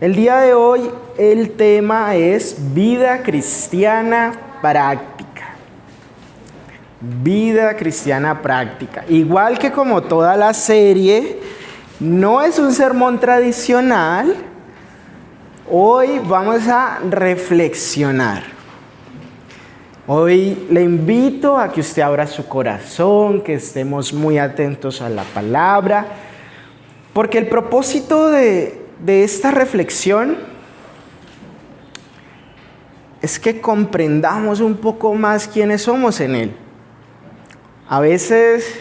El día de hoy el tema es vida cristiana práctica. Vida cristiana práctica. Igual que como toda la serie, no es un sermón tradicional. Hoy vamos a reflexionar. Hoy le invito a que usted abra su corazón, que estemos muy atentos a la palabra, porque el propósito de esta reflexión es que comprendamos un poco más quiénes somos en Él. A veces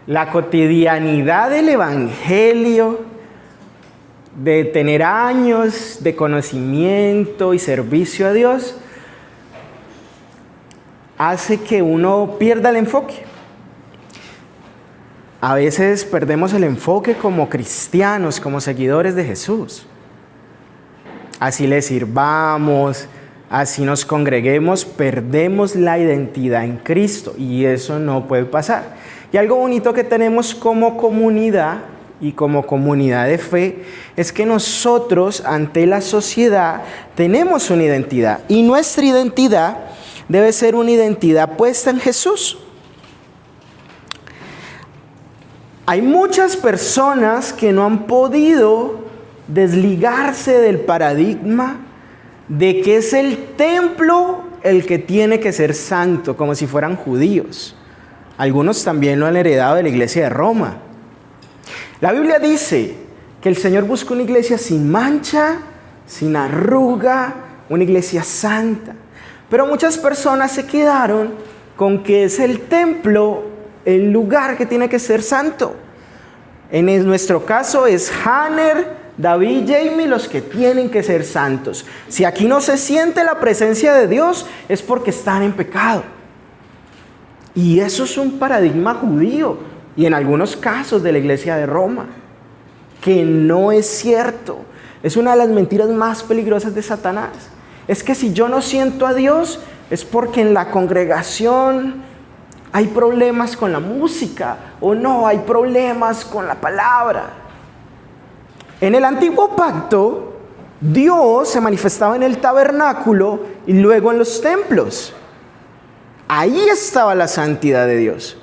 la cotidianidad del Evangelio, de tener años de conocimiento y servicio a Dios, hace que uno pierda el enfoque. A veces perdemos el enfoque como cristianos, como seguidores de Jesús. Así le sirvamos, así nos congreguemos, perdemos la identidad en Cristo y eso no puede pasar. Y algo bonito que tenemos como comunidad y como comunidad de fe es que nosotros ante la sociedad tenemos una identidad y nuestra identidad debe ser una identidad puesta en Jesús. Hay muchas personas que no han podido desligarse del paradigma de que es el templo el que tiene que ser santo, como si fueran judíos. Algunos también lo han heredado de la iglesia de Roma. La Biblia dice que el Señor busca una iglesia sin mancha, sin arruga, una iglesia santa. Pero muchas personas se quedaron con que es el templo el lugar que tiene que ser santo. En nuestro caso es Hanner, David, Jamie los que tienen que ser santos. Si aquí no se siente la presencia de Dios es porque están en pecado. Y eso es un paradigma judío y en algunos casos de la iglesia de Roma, que no es cierto. Es una de las mentiras más peligrosas de Satanás. Es que si yo no siento a Dios es porque en la congregación hay problemas con la música o no, hay problemas con la palabra. En el antiguo pacto, Dios se manifestaba en el tabernáculo y luego en los templos. Ahí estaba la santidad de Dios.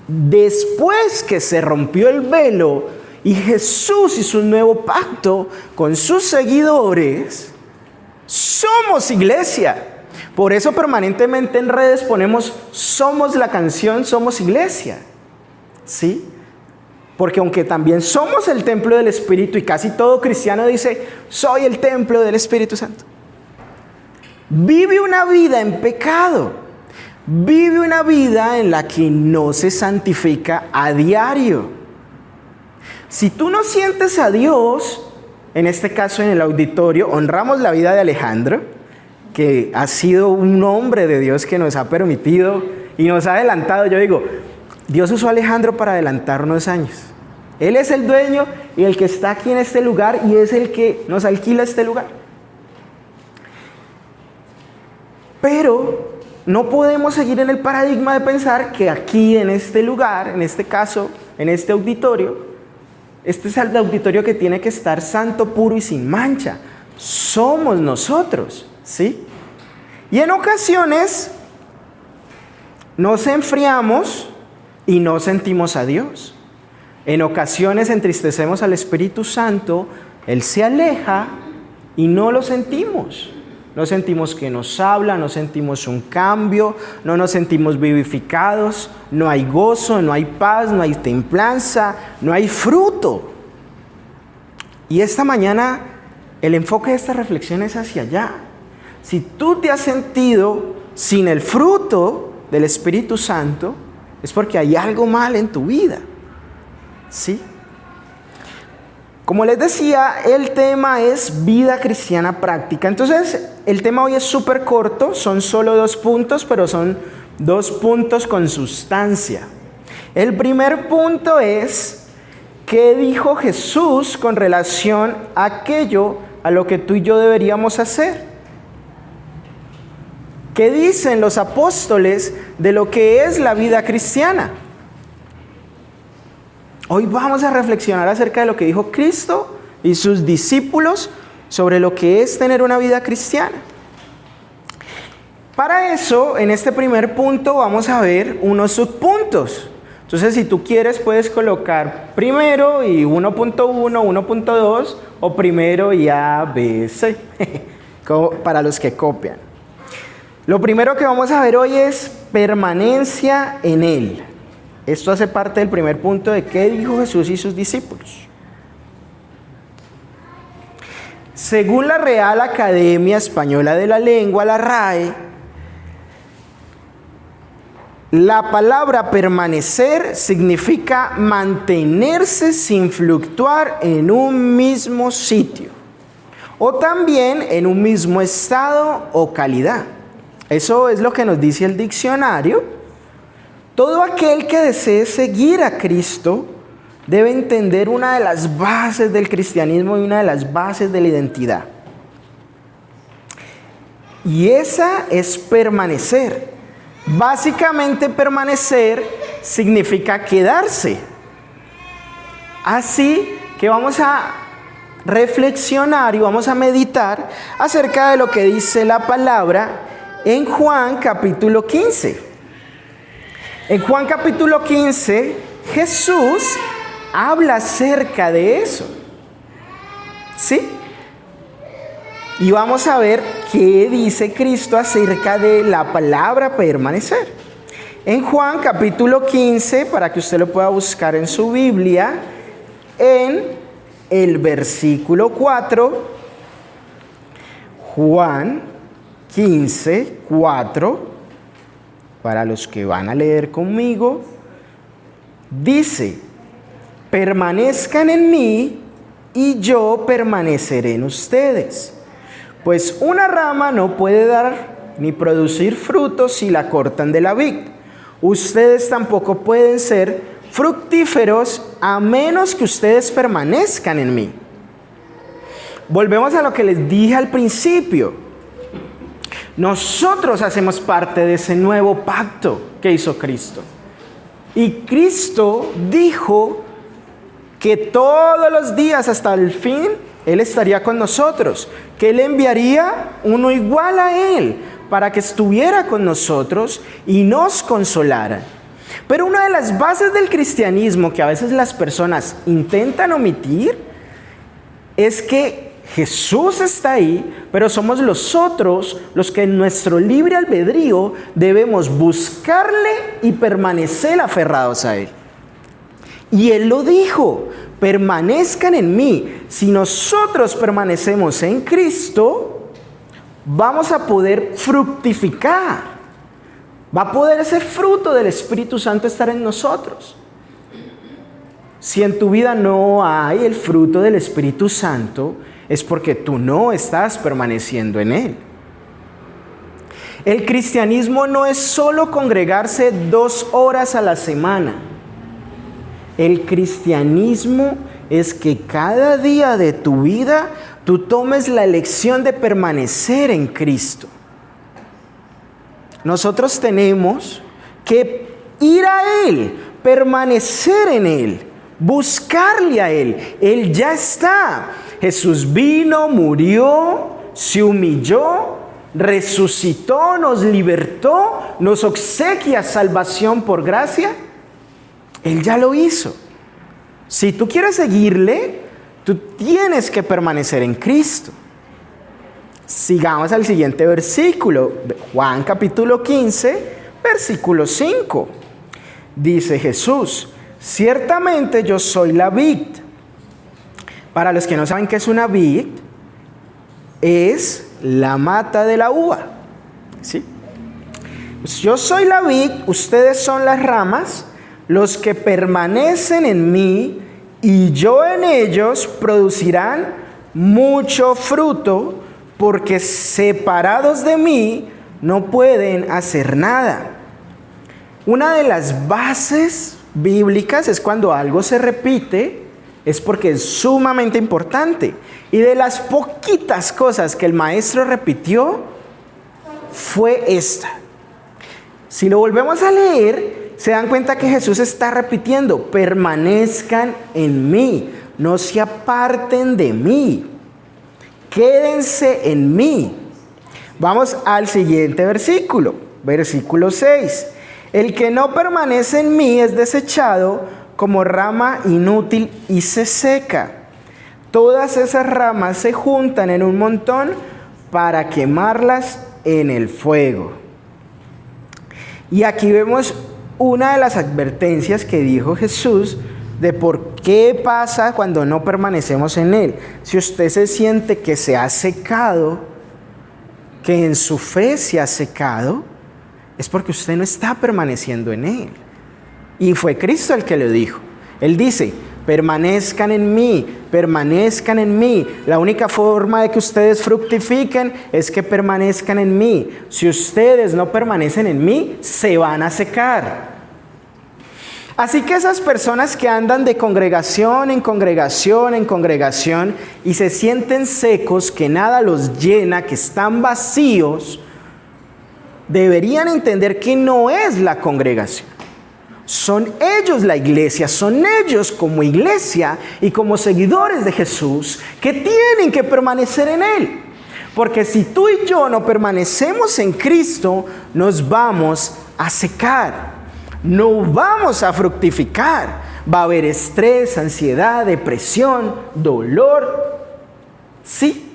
Después que se rompió el velo y Jesús hizo un nuevo pacto con sus seguidores, somos iglesia. Por eso permanentemente en redes ponemos somos la canción, somos iglesia. ¿Sí? Porque aunque también somos el templo del Espíritu y casi todo cristiano dice soy el templo del Espíritu Santo, vive una vida en pecado, vive una vida en la que no se santifica a diario. Si tú no sientes a Dios, en este caso en el auditorio, honramos la vida de Alejandro, que ha sido un hombre de Dios que nos ha permitido y nos ha adelantado. Yo digo, Dios usó a Alejandro para adelantarnos años. Él es el dueño y el que está aquí en este lugar y es el que nos alquila este lugar. Pero no podemos seguir en el paradigma de pensar que aquí en este lugar, en este caso, en este auditorio, este es el auditorio que tiene que estar santo, puro y sin mancha. Somos nosotros, ¿sí? Y en ocasiones nos enfriamos y no sentimos a Dios. En ocasiones entristecemos al Espíritu Santo, Él se aleja y no lo sentimos. No sentimos que nos habla, no sentimos un cambio, no nos sentimos vivificados, no hay gozo, no hay paz, no hay templanza, no hay fruto. Y esta mañana el enfoque de esta reflexión es hacia allá. Si tú te has sentido sin el fruto del Espíritu Santo, es porque hay algo mal en tu vida. ¿Sí? Como les decía, el tema es vida cristiana práctica. Entonces, el tema hoy es súper corto, son solo 2 puntos, pero son 2 puntos con sustancia. El primer punto es, ¿qué dijo Jesús con relación a aquello a lo que tú y yo deberíamos hacer? ¿Qué dicen los apóstoles de lo que es la vida cristiana? Hoy vamos a reflexionar acerca de lo que dijo Cristo y sus discípulos sobre lo que es tener una vida cristiana. Para eso, en este primer punto vamos a ver unos subpuntos. Entonces, si tú quieres, puedes colocar primero y 1.1, 1.2, o primero y A, B, C, para los que copian. Lo primero que vamos a ver hoy es permanencia en Él. Esto hace parte del primer punto de qué dijo Jesús y sus discípulos. Según la Real Academia Española de la Lengua, la RAE, la palabra permanecer significa mantenerse sin fluctuar en un mismo sitio, o también en un mismo estado o calidad. Eso es lo que nos dice el diccionario. Todo aquel que desee seguir a Cristo debe entender una de las bases del cristianismo y una de las bases de la identidad. Y esa es permanecer. Básicamente permanecer significa quedarse. Así que vamos a reflexionar y vamos a meditar acerca de lo que dice la palabra en Juan capítulo 15. En Juan capítulo 15, Jesús habla acerca de eso. ¿Sí? Y vamos a ver qué dice Cristo acerca de la palabra permanecer. En Juan capítulo 15, para que usted lo pueda buscar en su Biblia, en el versículo 4, Juan 15, 4, para los que van a leer conmigo, dice: permanezcan en mí y yo permaneceré en ustedes. Pues una rama no puede dar ni producir frutos si la cortan de la vid. Ustedes tampoco pueden ser fructíferos a menos que ustedes permanezcan en mí. Volvemos a lo que les dije al principio. Nosotros hacemos parte de ese nuevo pacto que hizo Cristo. Y Cristo dijo que todos los días hasta el fin Él estaría con nosotros, que Él enviaría uno igual a Él para que estuviera con nosotros y nos consolara. Pero una de las bases del cristianismo que a veces las personas intentan omitir es que Jesús está ahí, pero somos nosotros los que en nuestro libre albedrío debemos buscarle y permanecer aferrados a Él. Y Él lo dijo: permanezcan en mí. Si nosotros permanecemos en Cristo, vamos a poder fructificar. Va a poder ese fruto del Espíritu Santo estar en nosotros. Si en tu vida no hay el fruto del Espíritu Santo, es porque tú no estás permaneciendo en Él. El cristianismo no es solo congregarse 2 horas a la semana. El cristianismo es que cada día de tu vida tú tomes la elección de permanecer en Cristo. Nosotros tenemos que ir a Él, permanecer en Él, buscarle a Él. Él ya está. Jesús vino, murió, se humilló, resucitó, nos libertó, nos obsequia salvación por gracia. Él ya lo hizo. Si tú quieres seguirle, tú tienes que permanecer en Cristo. Sigamos al siguiente versículo, Juan capítulo 15, versículo 5. Dice Jesús: ciertamente yo soy la vid. Para los que no saben qué es una vid, es la mata de la uva. ¿Sí? Pues yo soy la vid, ustedes son las ramas. Los que permanecen en mí y yo en ellos producirán mucho fruto, porque separados de mí no pueden hacer nada. Una de las bases bíblicas es cuando algo se repite, es porque es sumamente importante. Y de las poquitas cosas que el maestro repitió fue esta. Si lo volvemos a leer, se dan cuenta que Jesús está repitiendo: permanezcan en mí, no se aparten de mí. Quédense en mí. Vamos al siguiente versículo, versículo 6. El que no permanece en mí es desechado como rama inútil y se seca. Todas esas ramas se juntan en un montón para quemarlas en el fuego. Y aquí vemos una de las advertencias que dijo Jesús de por qué pasa cuando no permanecemos en Él. Si usted se siente que se ha secado, que en su fe se ha secado, es porque usted no está permaneciendo en Él. Y fue Cristo el que lo dijo. Él dice, permanezcan en mí, permanezcan en mí. La única forma de que ustedes fructifiquen es que permanezcan en mí. Si ustedes no permanecen en mí, se van a secar. Así que esas personas que andan de congregación en congregación en congregación y se sienten secos, que nada los llena, que están vacíos, deberían entender que no es la congregación. Son ellos la iglesia, son ellos como iglesia y como seguidores de Jesús que tienen que permanecer en Él. Porque si tú y yo no permanecemos en Cristo, nos vamos a secar. No vamos a fructificar. Va a haber estrés, ansiedad, depresión, dolor. Sí,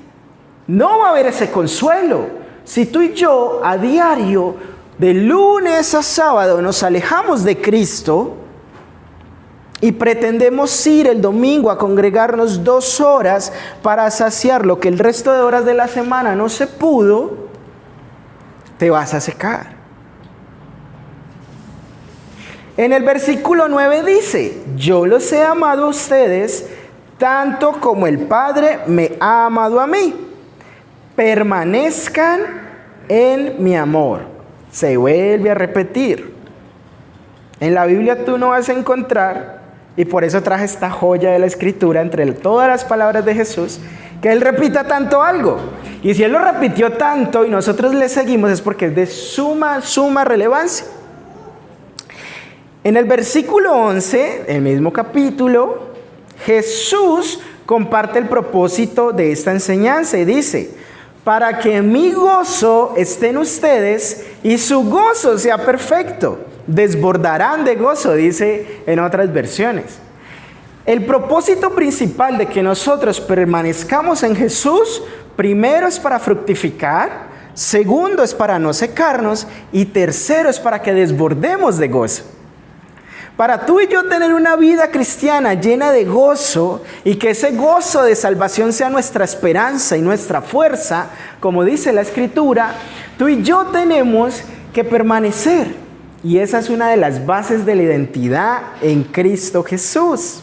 no va a haber ese consuelo. Si tú y yo a diario, de lunes a sábado, nos alejamos de Cristo y pretendemos ir el domingo a congregarnos 2 horas para saciar lo que el resto de horas de la semana no se pudo, te vas a secar. En el versículo 9 dice, yo los he amado a ustedes tanto como el Padre me ha amado a mí. Permanezcan en mi amor. Se vuelve a repetir. En la Biblia tú no vas a encontrar, y por eso traje esta joya de la Escritura entre todas las palabras de Jesús, que Él repita tanto algo. Y si Él lo repitió tanto y nosotros le seguimos es porque es de suma relevancia. En el versículo 11, el mismo capítulo, Jesús comparte el propósito de esta enseñanza y dice, para que mi gozo esté en ustedes y su gozo sea perfecto. Desbordarán de gozo, dice en otras versiones. El propósito principal de que nosotros permanezcamos en Jesús, primero es para fructificar, segundo es para no secarnos y tercero es para que desbordemos de gozo. Para tú y yo tener una vida cristiana llena de gozo y que ese gozo de salvación sea nuestra esperanza y nuestra fuerza, como dice la Escritura, tú y yo tenemos que permanecer. Y esa es una de las bases de la identidad en Cristo Jesús.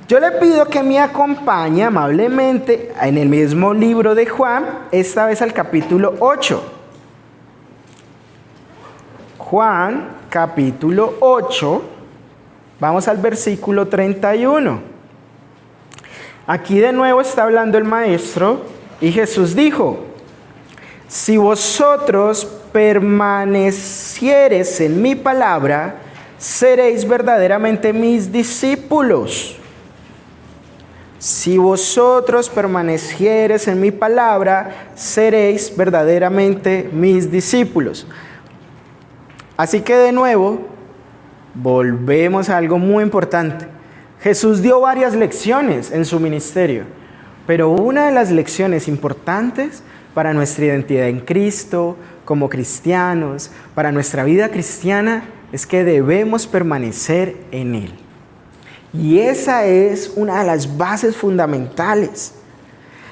Yo le pido que me acompañe amablemente en el mismo libro de Juan, esta vez al capítulo 8. Juan, capítulo 8, vamos al versículo 31. Aquí de nuevo está hablando el maestro y Jesús dijo, si vosotros permaneciereis en mi palabra, seréis verdaderamente mis discípulos. Si vosotros permaneciereis en mi palabra, seréis verdaderamente mis discípulos. Así que de nuevo, volvemos a algo muy importante. Jesús dio varias lecciones en su ministerio, pero una de las lecciones importantes para nuestra identidad en Cristo, como cristianos, para nuestra vida cristiana, es que debemos permanecer en Él. Y esa es una de las bases fundamentales.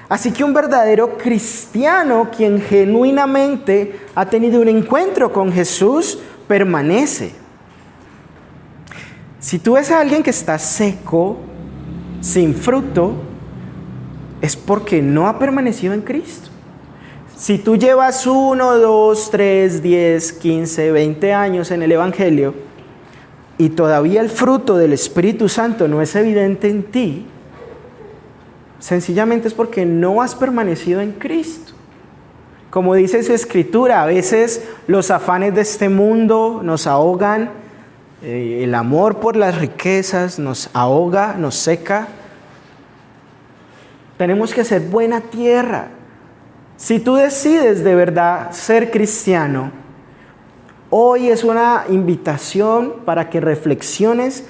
Así que un verdadero cristiano, quien genuinamente ha tenido un encuentro con Jesús, permanece. Si tú ves a alguien que está seco, sin fruto, es porque no ha permanecido en Cristo. Si tú llevas 1, 2, 3, 10, 15, 20 años en el Evangelio y todavía el fruto del Espíritu Santo no es evidente en ti, sencillamente es porque no has permanecido en Cristo. Como dice su Escritura, a veces los afanes de este mundo nos ahogan, el amor por las riquezas nos ahoga, nos seca, tenemos que ser buena tierra. Si tú decides de verdad ser cristiano, hoy es una invitación para que reflexiones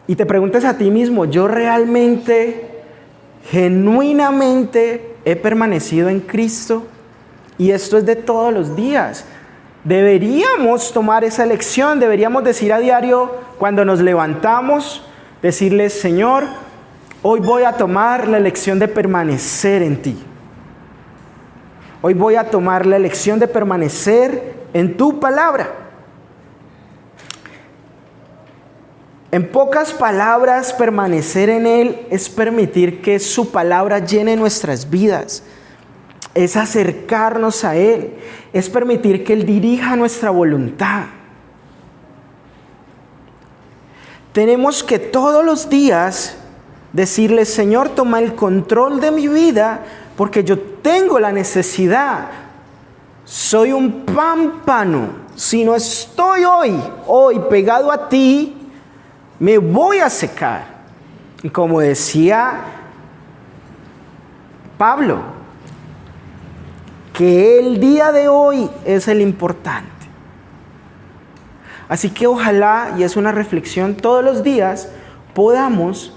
y te preguntes a ti mismo, ¿yo realmente, genuinamente he permanecido en Cristo? Y esto es de todos los días. Deberíamos tomar esa elección, deberíamos decir a diario cuando nos levantamos, decirle, Señor, hoy voy a tomar la elección de permanecer en ti. Hoy voy a tomar la elección de permanecer en tu palabra. En pocas palabras, permanecer en Él es permitir que su palabra llene nuestras vidas. Es acercarnos a Él. Es permitir que Él dirija nuestra voluntad. Tenemos que todos los días decirle, Señor, toma el control de mi vida porque yo tengo la necesidad. Soy un pámpano. Si no estoy hoy pegado a ti, me voy a secar. Y como decía Pablo, que el día de hoy es el importante. Así que ojalá, y es una reflexión todos los días, podamos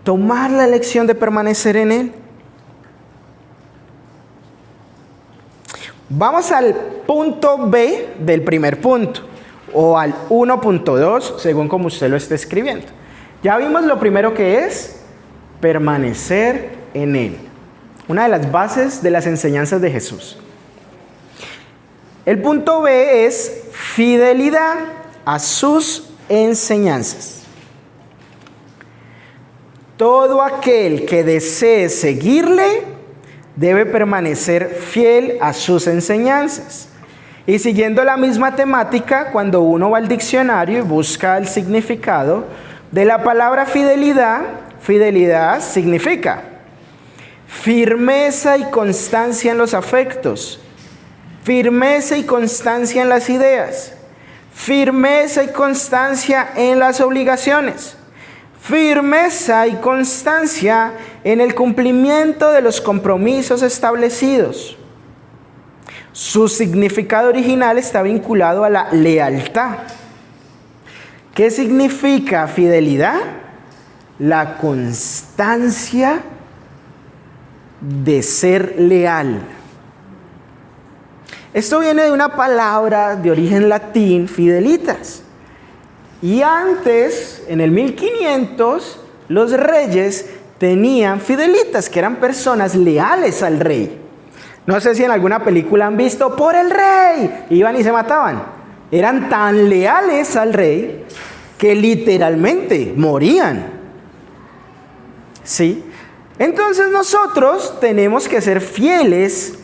tomar la elección de permanecer en Él. Vamos al punto B del primer punto, o al 1.2, según como usted lo esté escribiendo. Ya vimos lo primero que es permanecer en Él. Una de las bases de las enseñanzas de Jesús. El punto B es fidelidad a sus enseñanzas. Todo aquel que desee seguirle debe permanecer fiel a sus enseñanzas. Y siguiendo la misma temática, cuando uno va al diccionario y busca el significado de la palabra fidelidad, fidelidad significa firmeza y constancia en los afectos, firmeza y constancia en las ideas, firmeza y constancia en las obligaciones, firmeza y constancia en el cumplimiento de los compromisos establecidos. Su significado original está vinculado a la lealtad. ¿Qué significa fidelidad? La constancia de ser leal. Esto viene de una palabra de origen latín, fidelitas. Y antes, en el 1500, los reyes tenían fidelitas, que eran personas leales al rey. No sé si en alguna película han visto por el rey, iban y se mataban. Eran tan leales al rey que literalmente morían. ¿Sí? Entonces nosotros tenemos que ser fieles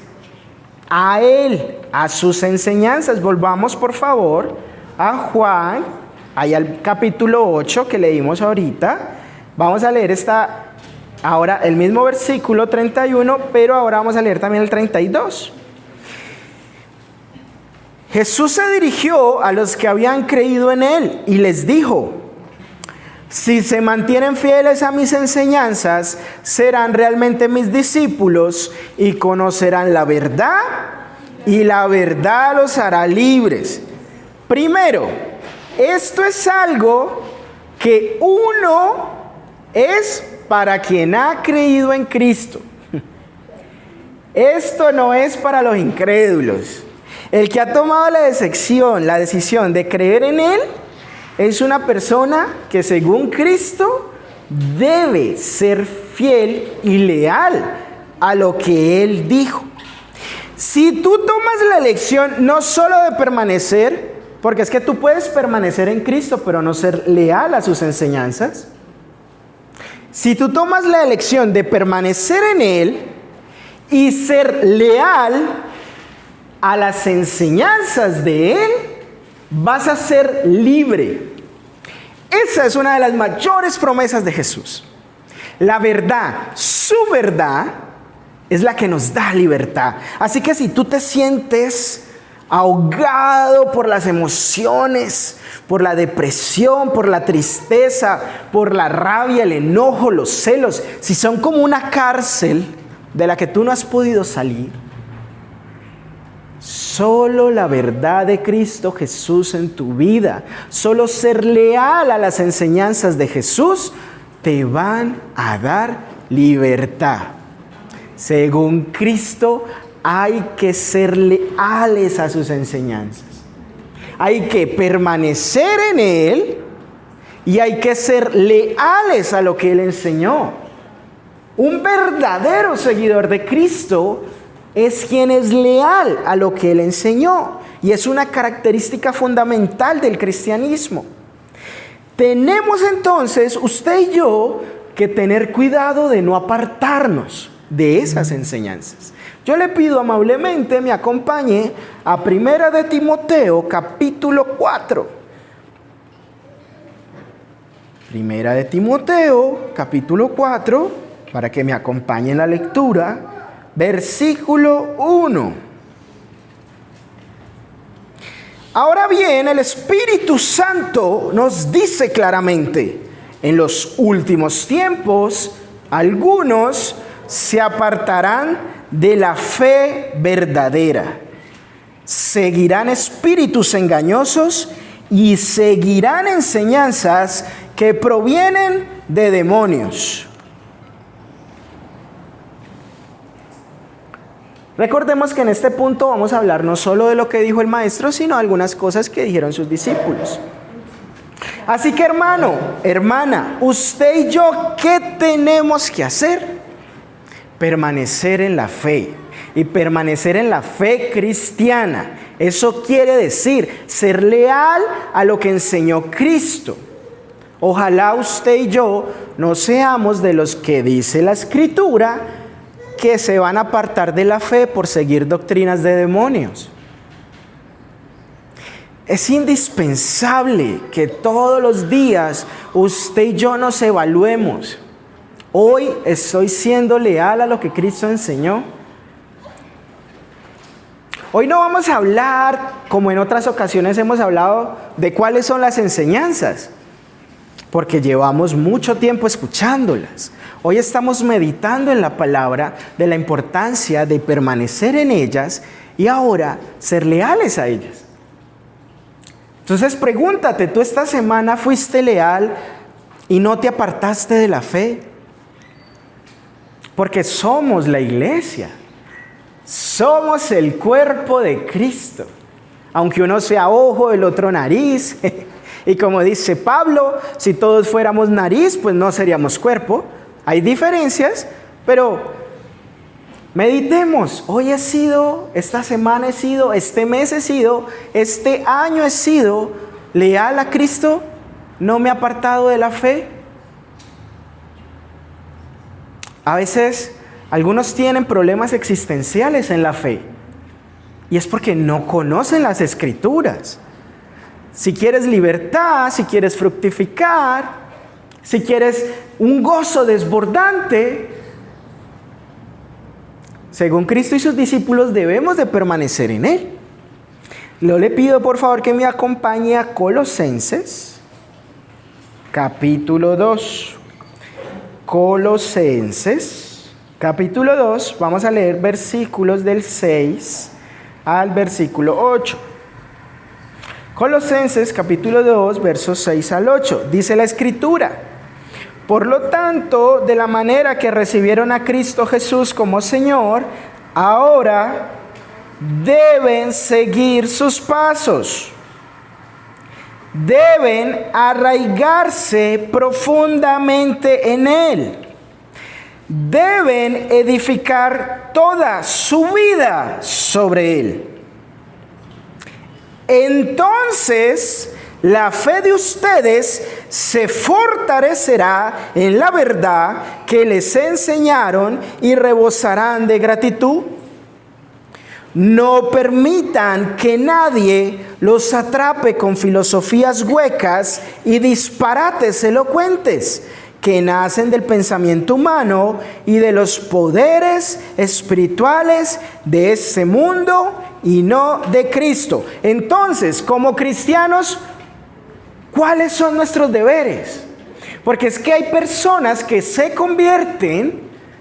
a Él, a sus enseñanzas. Volvamos por favor a Juan, ahí al capítulo 8 que leímos ahorita. Vamos a leer ahora el mismo versículo 31, pero ahora vamos a leer también el 32. Jesús se dirigió a los que habían creído en Él y les dijo: si se mantienen fieles a mis enseñanzas, serán realmente mis discípulos y conocerán la verdad, y la verdad los hará libres. Primero, esto es algo que uno es para quien ha creído en Cristo. Esto no es para los incrédulos. El que ha tomado la decisión de creer en Él es una persona que según Cristo debe ser fiel y leal a lo que Él dijo. Si tú tomas la elección no solo de permanecer, porque es que tú puedes permanecer en Cristo pero no ser leal a sus enseñanzas. Si tú tomas la elección de permanecer en Él y ser leal a las enseñanzas de Él, vas a ser libre. Esa es una de las mayores promesas de Jesús. La verdad, su verdad, es la que nos da libertad. Así que si tú te sientes ahogado por las emociones, por la depresión, por la tristeza, por la rabia, el enojo, los celos, si son como una cárcel de la que tú no has podido salir, solo la verdad de Cristo Jesús en tu vida, solo ser leal a las enseñanzas de Jesús, te van a dar libertad. Según Cristo, hay que ser leales a sus enseñanzas. Hay que permanecer en Él y hay que ser leales a lo que Él enseñó. Un verdadero seguidor de Cristo es quien es leal a lo que Él enseñó. Y es una característica fundamental del cristianismo. Tenemos entonces, usted y yo, que tener cuidado de no apartarnos de esas enseñanzas. Yo le pido amablemente me acompañe a 1 de Timoteo capítulo 4. 1 de Timoteo capítulo 4, para que me acompañe en la lectura, versículo 1. Ahora bien, el Espíritu Santo nos dice claramente, en los últimos tiempos, algunos se apartarán de la fe verdadera. Seguirán espíritus engañosos y seguirán enseñanzas que provienen de demonios. Recordemos que en este punto vamos a hablar no solo de lo que dijo el maestro, sino algunas cosas que dijeron sus discípulos. Así que hermano, hermana, usted y yo, ¿qué tenemos que hacer? Permanecer en la fe, y permanecer en la fe cristiana. Eso quiere decir ser leal a lo que enseñó Cristo. Ojalá usted y yo no seamos de los que dice la Escritura que se van a apartar de la fe por seguir doctrinas de demonios. Es indispensable que todos los días usted y yo nos evaluemos. Hoy estoy siendo leal a lo que Cristo enseñó. Hoy no vamos a hablar, como en otras ocasiones hemos hablado, de cuáles son las enseñanzas, porque llevamos mucho tiempo escuchándolas. Hoy estamos meditando en la palabra de la importancia de permanecer en ellas y ahora ser leales a ellas. Entonces pregúntate, ¿tú esta semana fuiste leal y no te apartaste de la fe? Porque somos la iglesia, somos el cuerpo de Cristo. Aunque uno sea ojo, el otro nariz, y como dice Pablo, si todos fuéramos nariz, pues no seríamos cuerpo. Hay diferencias, pero meditemos. Hoy he sido, esta semana he sido, este mes he sido, este año he sido leal a Cristo, no me he apartado de la fe. A veces algunos tienen problemas existenciales en la fe y es porque no conocen las Escrituras. Si quieres libertad, si quieres fructificar, si quieres un gozo desbordante, según Cristo y sus discípulos debemos de permanecer en Él. Yo le pido por favor que me acompañe a Colosenses capítulo 2. Colosenses, capítulo 2, vamos a leer versículos del 6 al versículo 8. Colosenses, capítulo 2, versos 6 al 8. Dice la Escritura: por lo tanto, de la manera que recibieron a Cristo Jesús como Señor, ahora deben seguir sus pasos. Deben arraigarse profundamente en Él. Deben edificar toda su vida sobre Él. Entonces, la fe de ustedes se fortalecerá en la verdad que les enseñaron y rebosarán de gratitud. No permitan que nadie los atrape con filosofías huecas y disparates elocuentes que nacen del pensamiento humano y de los poderes espirituales de este mundo y no de Cristo. Entonces, como cristianos, ¿cuáles son nuestros deberes? Porque es que hay personas que se convierten,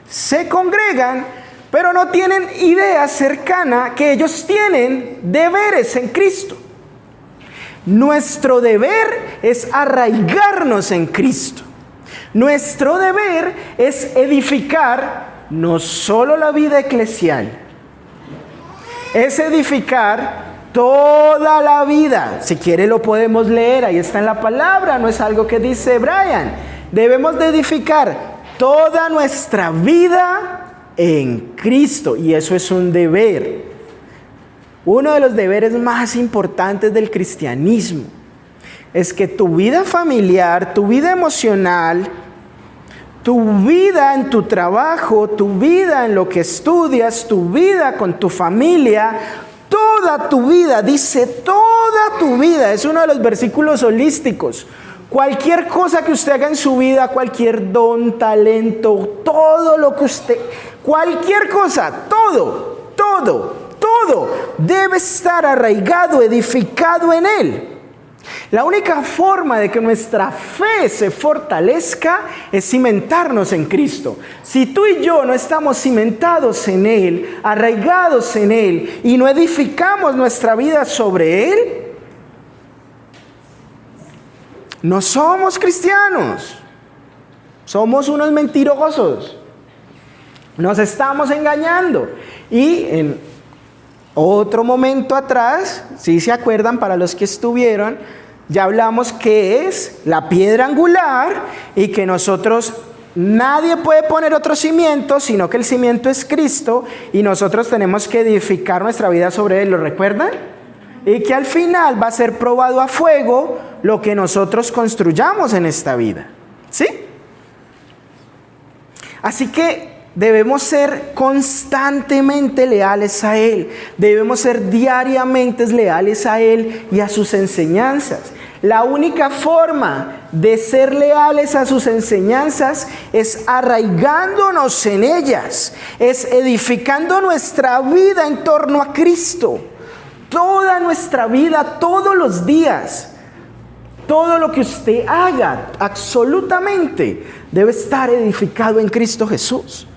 se congregan, pero no tienen idea cercana que ellos tienen deberes en Cristo. Nuestro deber es arraigarnos en Cristo. Nuestro deber es edificar no solo la vida eclesial, es edificar toda la vida. Si quiere lo podemos leer, ahí está en la palabra, no es algo que dice Brian. Debemos de edificar toda nuestra vida en Cristo, y eso es un deber. Uno de los deberes más importantes del cristianismo es que tu vida familiar, tu vida emocional, tu vida en tu trabajo, tu vida en lo que estudias, tu vida con tu familia, toda tu vida, dice toda tu vida, es uno de los versículos holísticos. Cualquier cosa que usted haga en su vida, cualquier don, talento, todo lo que usted, cualquier cosa, todo debe estar arraigado, edificado en Él. La única forma de que nuestra fe se fortalezca es cimentarnos en Cristo. Si tú y yo no estamos cimentados en Él, arraigados en Él, y no edificamos nuestra vida sobre Él, no somos cristianos. Somos unos mentirosos. Nos estamos engañando. Y en otro momento atrás, si se acuerdan, para los que estuvieron, ya hablamos que es la piedra angular y que nosotros, nadie puede poner otro cimiento, sino que el cimiento es Cristo y nosotros tenemos que edificar nuestra vida sobre Él, ¿lo recuerdan? Y que al final va a ser probado a fuego lo que nosotros construyamos en esta vida, ¿sí? Así que debemos ser constantemente leales a Él. Debemos ser diariamente leales a Él y a sus enseñanzas. La única forma de ser leales a sus enseñanzas es arraigándonos en ellas, es edificando nuestra vida en torno a Cristo. Toda nuestra vida, todos los días, todo lo que usted haga, absolutamente, debe estar edificado en Cristo Jesús.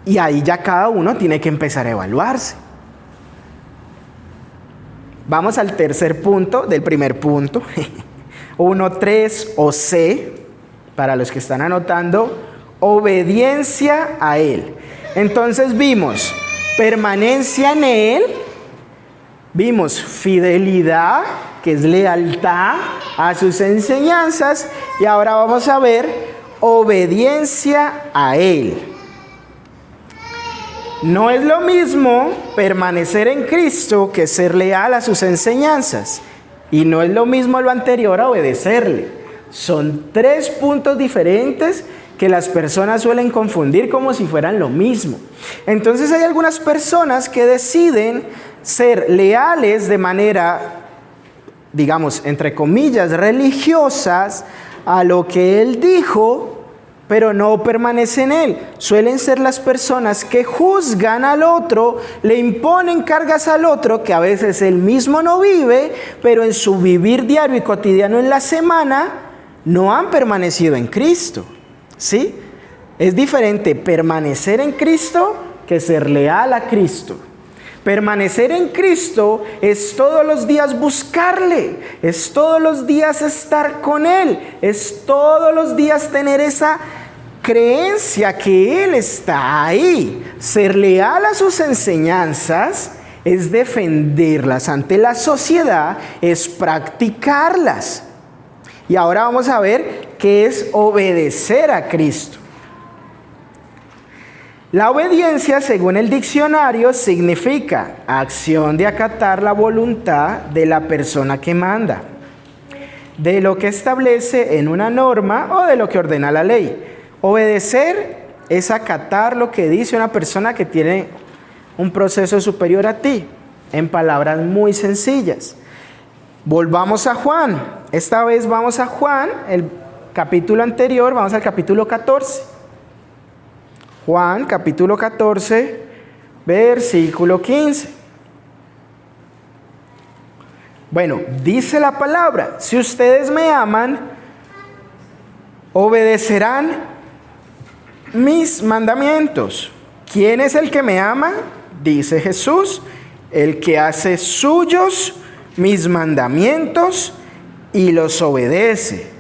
Y ahí ya cada uno tiene que empezar a evaluarse. Vamos al tercer punto del primer punto. 1.3 o C, para los que están anotando, obediencia a Él. Entonces vimos permanencia en Él, vimos fidelidad, que es lealtad a sus enseñanzas, y ahora vamos a ver obediencia a Él. No es lo mismo permanecer en Cristo que ser leal a sus enseñanzas. Y no es lo mismo lo anterior a obedecerle. Son tres puntos diferentes que las personas suelen confundir como si fueran lo mismo. Entonces hay algunas personas que deciden ser leales de manera, digamos, entre comillas, religiosas a lo que Él dijo, pero no permanece en Él. Suelen ser las personas que juzgan al otro, le imponen cargas al otro que a veces él mismo no vive, pero en su vivir diario y cotidiano en la semana no han permanecido en Cristo, ¿sí? Es diferente permanecer en Cristo que ser leal a Cristo. Permanecer en Cristo es todos los días buscarle, es todos los días estar con Él, es todos los días tener esa creencia que Él está ahí. Ser leal a sus enseñanzas es defenderlas ante la sociedad, es practicarlas. Y ahora vamos a ver qué es obedecer a Cristo. La obediencia, según el diccionario, significa acción de acatar la voluntad de la persona que manda, de lo que establece en una norma o de lo que ordena la ley. Obedecer es acatar lo que dice una persona que tiene un proceso superior a ti, en palabras muy sencillas. Volvamos a Juan. Esta vez vamos a Juan, el capítulo anterior, vamos al capítulo 14. Juan, capítulo 14, versículo 15. Bueno, dice la palabra, si ustedes me aman, obedecerán mis mandamientos. ¿Quién es el que me ama? Dice Jesús, el que hace suyos mis mandamientos y los obedece.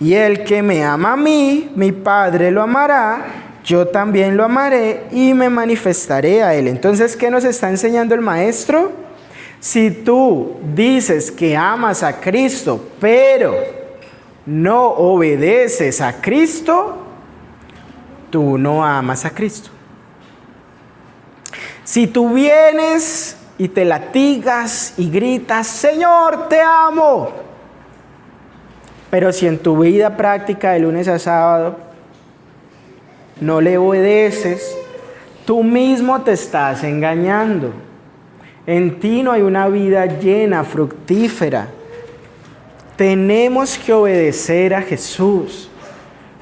Y el que me ama a mí, mi Padre lo amará, yo también lo amaré y me manifestaré a él. Entonces, ¿qué nos está enseñando el maestro? Si tú dices que amas a Cristo, pero no obedeces a Cristo, tú no amas a Cristo. Si tú vienes y te latigas y gritas, Señor, te amo, pero si en tu vida práctica de lunes a sábado no le obedeces, tú mismo te estás engañando. En ti no hay una vida llena, fructífera. Tenemos que obedecer a Jesús.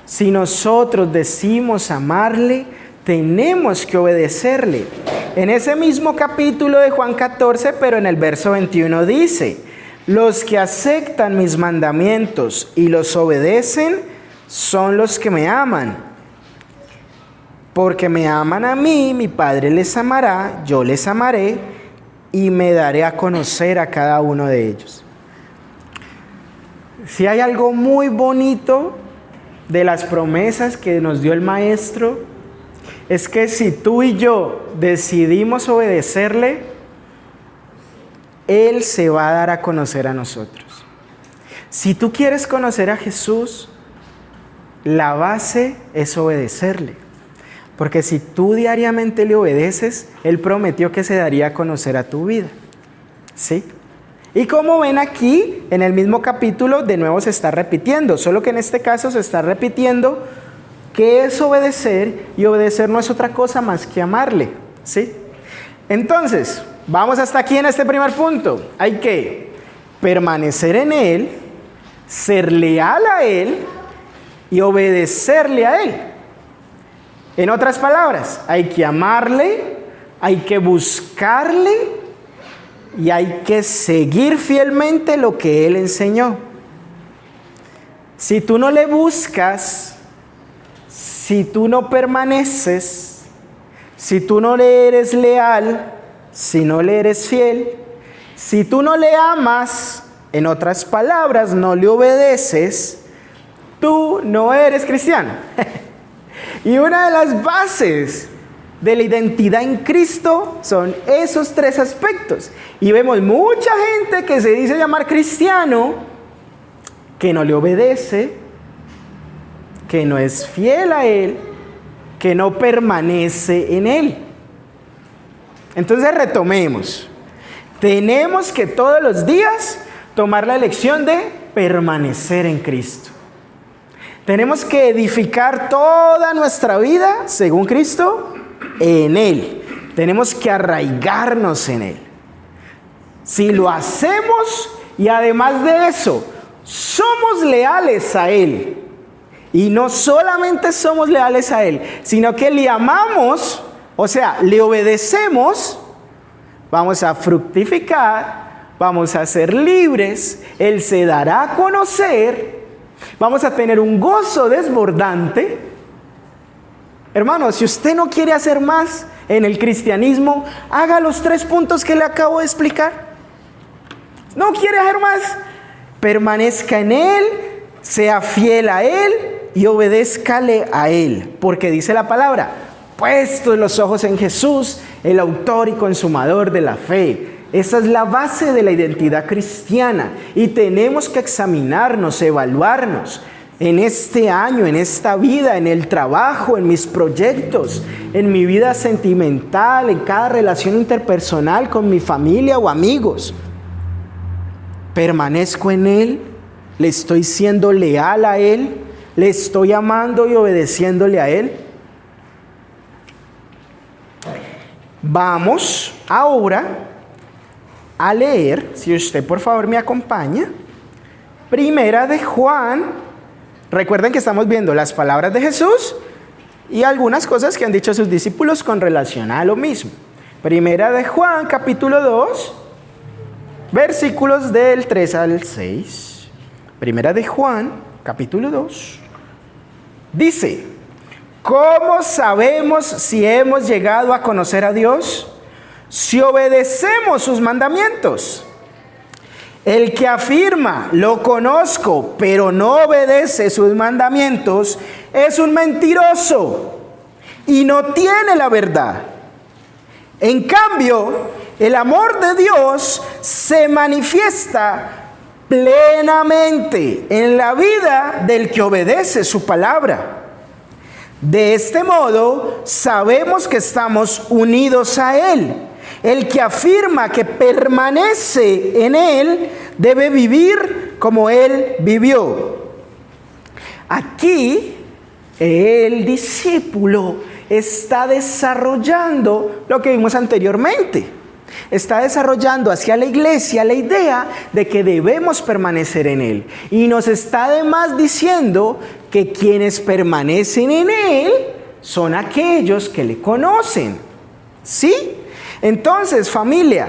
Si nosotros decimos amarle, tenemos que obedecerle. En ese mismo capítulo de Juan 14, pero en el verso 21 dice, los que aceptan mis mandamientos y los obedecen son los que me aman. Porque me aman a mí, mi Padre les amará, yo les amaré y me daré a conocer a cada uno de ellos. Si hay algo muy bonito de las promesas que nos dio el Maestro, es que si tú y yo decidimos obedecerle, Él se va a dar a conocer a nosotros. Si tú quieres conocer a Jesús, la base es obedecerle. Porque si tú diariamente le obedeces, Él prometió que se daría a conocer a tu vida. ¿Sí? Y como ven aquí, en el mismo capítulo, de nuevo se está repitiendo. Solo que en este caso se está repitiendo qué es obedecer. Y obedecer no es otra cosa más que amarle. ¿Sí? Entonces, vamos hasta aquí en este primer punto. Hay que permanecer en Él, ser leal a Él y obedecerle a Él. En otras palabras, hay que amarle, hay que buscarle y hay que seguir fielmente lo que Él enseñó. Si tú no le buscas, si tú no permaneces, si tú no le eres leal, si no le eres fiel, si tú no le amas, en otras palabras, no le obedeces, tú no eres cristiano. Y una de las bases de la identidad en Cristo son esos tres aspectos. Y vemos mucha gente que se dice llamar cristiano, que no le obedece, que no es fiel a Él, que no permanece en Él. Entonces retomemos. Tenemos que todos los días tomar la elección de permanecer en Cristo. Tenemos que edificar toda nuestra vida, según Cristo, en Él. Tenemos que arraigarnos en Él. Si lo hacemos y además de eso, somos leales a Él. Y no solamente somos leales a Él, sino que le amamos, o sea, le obedecemos, vamos a fructificar, vamos a ser libres, Él se dará a conocer, vamos a tener un gozo desbordante. Hermano, si usted no quiere hacer más en el cristianismo, haga los 3 puntos que le acabo de explicar. No quiere hacer más, permanezca en Él, sea fiel a Él y obedézcale a Él. Porque dice la palabra, puestos los ojos en Jesús, el autor y consumador de la fe. Esa es la base de la identidad cristiana y tenemos que examinarnos, evaluarnos en este año, en esta vida, en el trabajo, en mis proyectos, en mi vida sentimental, en cada relación interpersonal con mi familia o amigos. ¿Permanezco en Él? ¿Le estoy siendo leal a Él? ¿Le estoy amando y obedeciéndole a Él? Vamos ahora a leer, si usted por favor me acompaña, Primera de Juan. Recuerden que estamos viendo las palabras de Jesús y algunas cosas que han dicho sus discípulos con relación a lo mismo. Primera de Juan, capítulo 2, versículos del 3 al 6. Primera de Juan, capítulo 2, dice: ¿cómo sabemos si hemos llegado a conocer a Dios? Si obedecemos sus mandamientos. El que afirma, lo conozco, pero no obedece sus mandamientos, es un mentiroso y no tiene la verdad. En cambio, el amor de Dios se manifiesta plenamente en la vida del que obedece su palabra. De este modo, sabemos que estamos unidos a Él. El que afirma que permanece en Él debe vivir como Él vivió. Aquí, el discípulo está desarrollando lo que vimos anteriormente. Está desarrollando hacia la iglesia la idea de que debemos permanecer en Él. Y nos está además diciendo que quienes permanecen en Él son aquellos que le conocen. ¿Sí? Entonces, familia,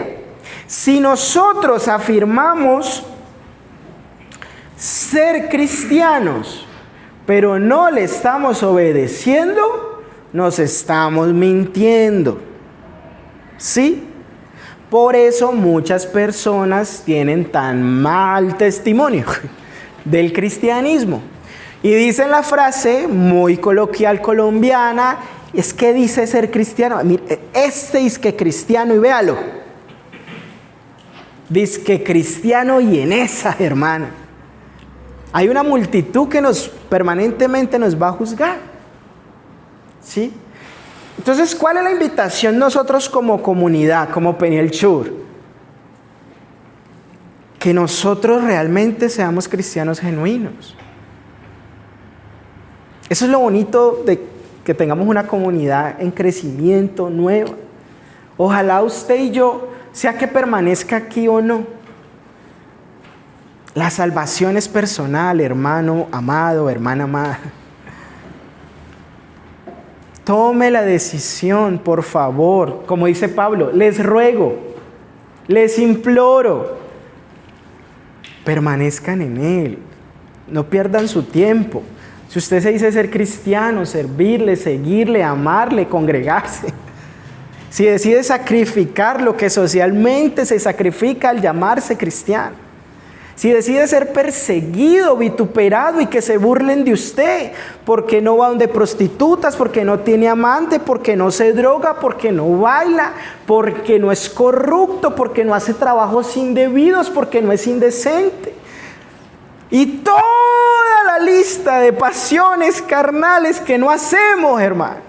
si nosotros afirmamos ser cristianos, pero no le estamos obedeciendo, nos estamos mintiendo. ¿Sí? Por eso muchas personas tienen tan mal testimonio del cristianismo. Y dicen la frase muy coloquial colombiana: es que dice ser cristiano. Mire, este es que cristiano y véalo. Dice que cristiano y en esa, hermana. Hay una multitud que permanentemente nos va a juzgar. ¿Sí? Entonces, ¿cuál es la invitación nosotros como comunidad, como Peniel Chur? Que nosotros realmente seamos cristianos genuinos. Eso es lo bonito de que tengamos una comunidad en crecimiento nueva. Ojalá usted y yo, sea que permanezca aquí o no, la salvación es personal, hermano amado, hermana amada. Tome la decisión, por favor. Como dice Pablo, les ruego, les imploro, permanezcan en Él. No pierdan su tiempo. Si usted se dice ser cristiano, servirle, seguirle, amarle, congregarse. Si decide sacrificar lo que socialmente se sacrifica al llamarse cristiano. Si decide ser perseguido, vituperado y que se burlen de usted porque no va donde prostitutas, porque no tiene amante, porque no se droga, porque no baila, porque no es corrupto, porque no hace trabajos indebidos, porque no es indecente. Y toda la lista de pasiones carnales que no hacemos, hermano.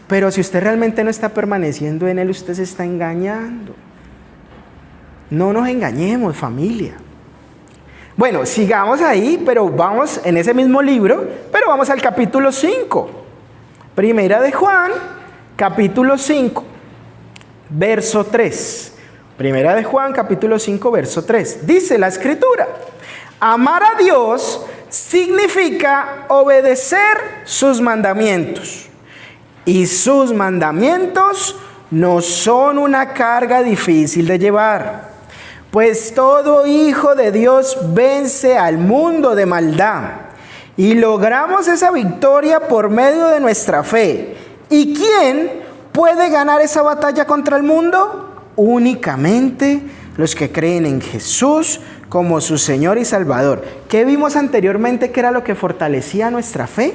Pero si usted realmente no está permaneciendo en Él, usted se está engañando. No nos engañemos, familia. Bueno, sigamos ahí, pero vamos en ese mismo libro, pero vamos al capítulo 5. Primera de Juan, capítulo 5, verso 3. Primera de Juan, capítulo 5, verso 3. Dice la Escritura: amar a Dios significa obedecer sus mandamientos. Y sus mandamientos no son una carga difícil de llevar. Pues todo hijo de Dios vence al mundo de maldad. Y logramos esa victoria por medio de nuestra fe. ¿Y quién puede ganar esa batalla contra el mundo? Únicamente los que creen en Jesús como su Señor y Salvador. ¿Qué vimos anteriormente que era lo que fortalecía nuestra fe?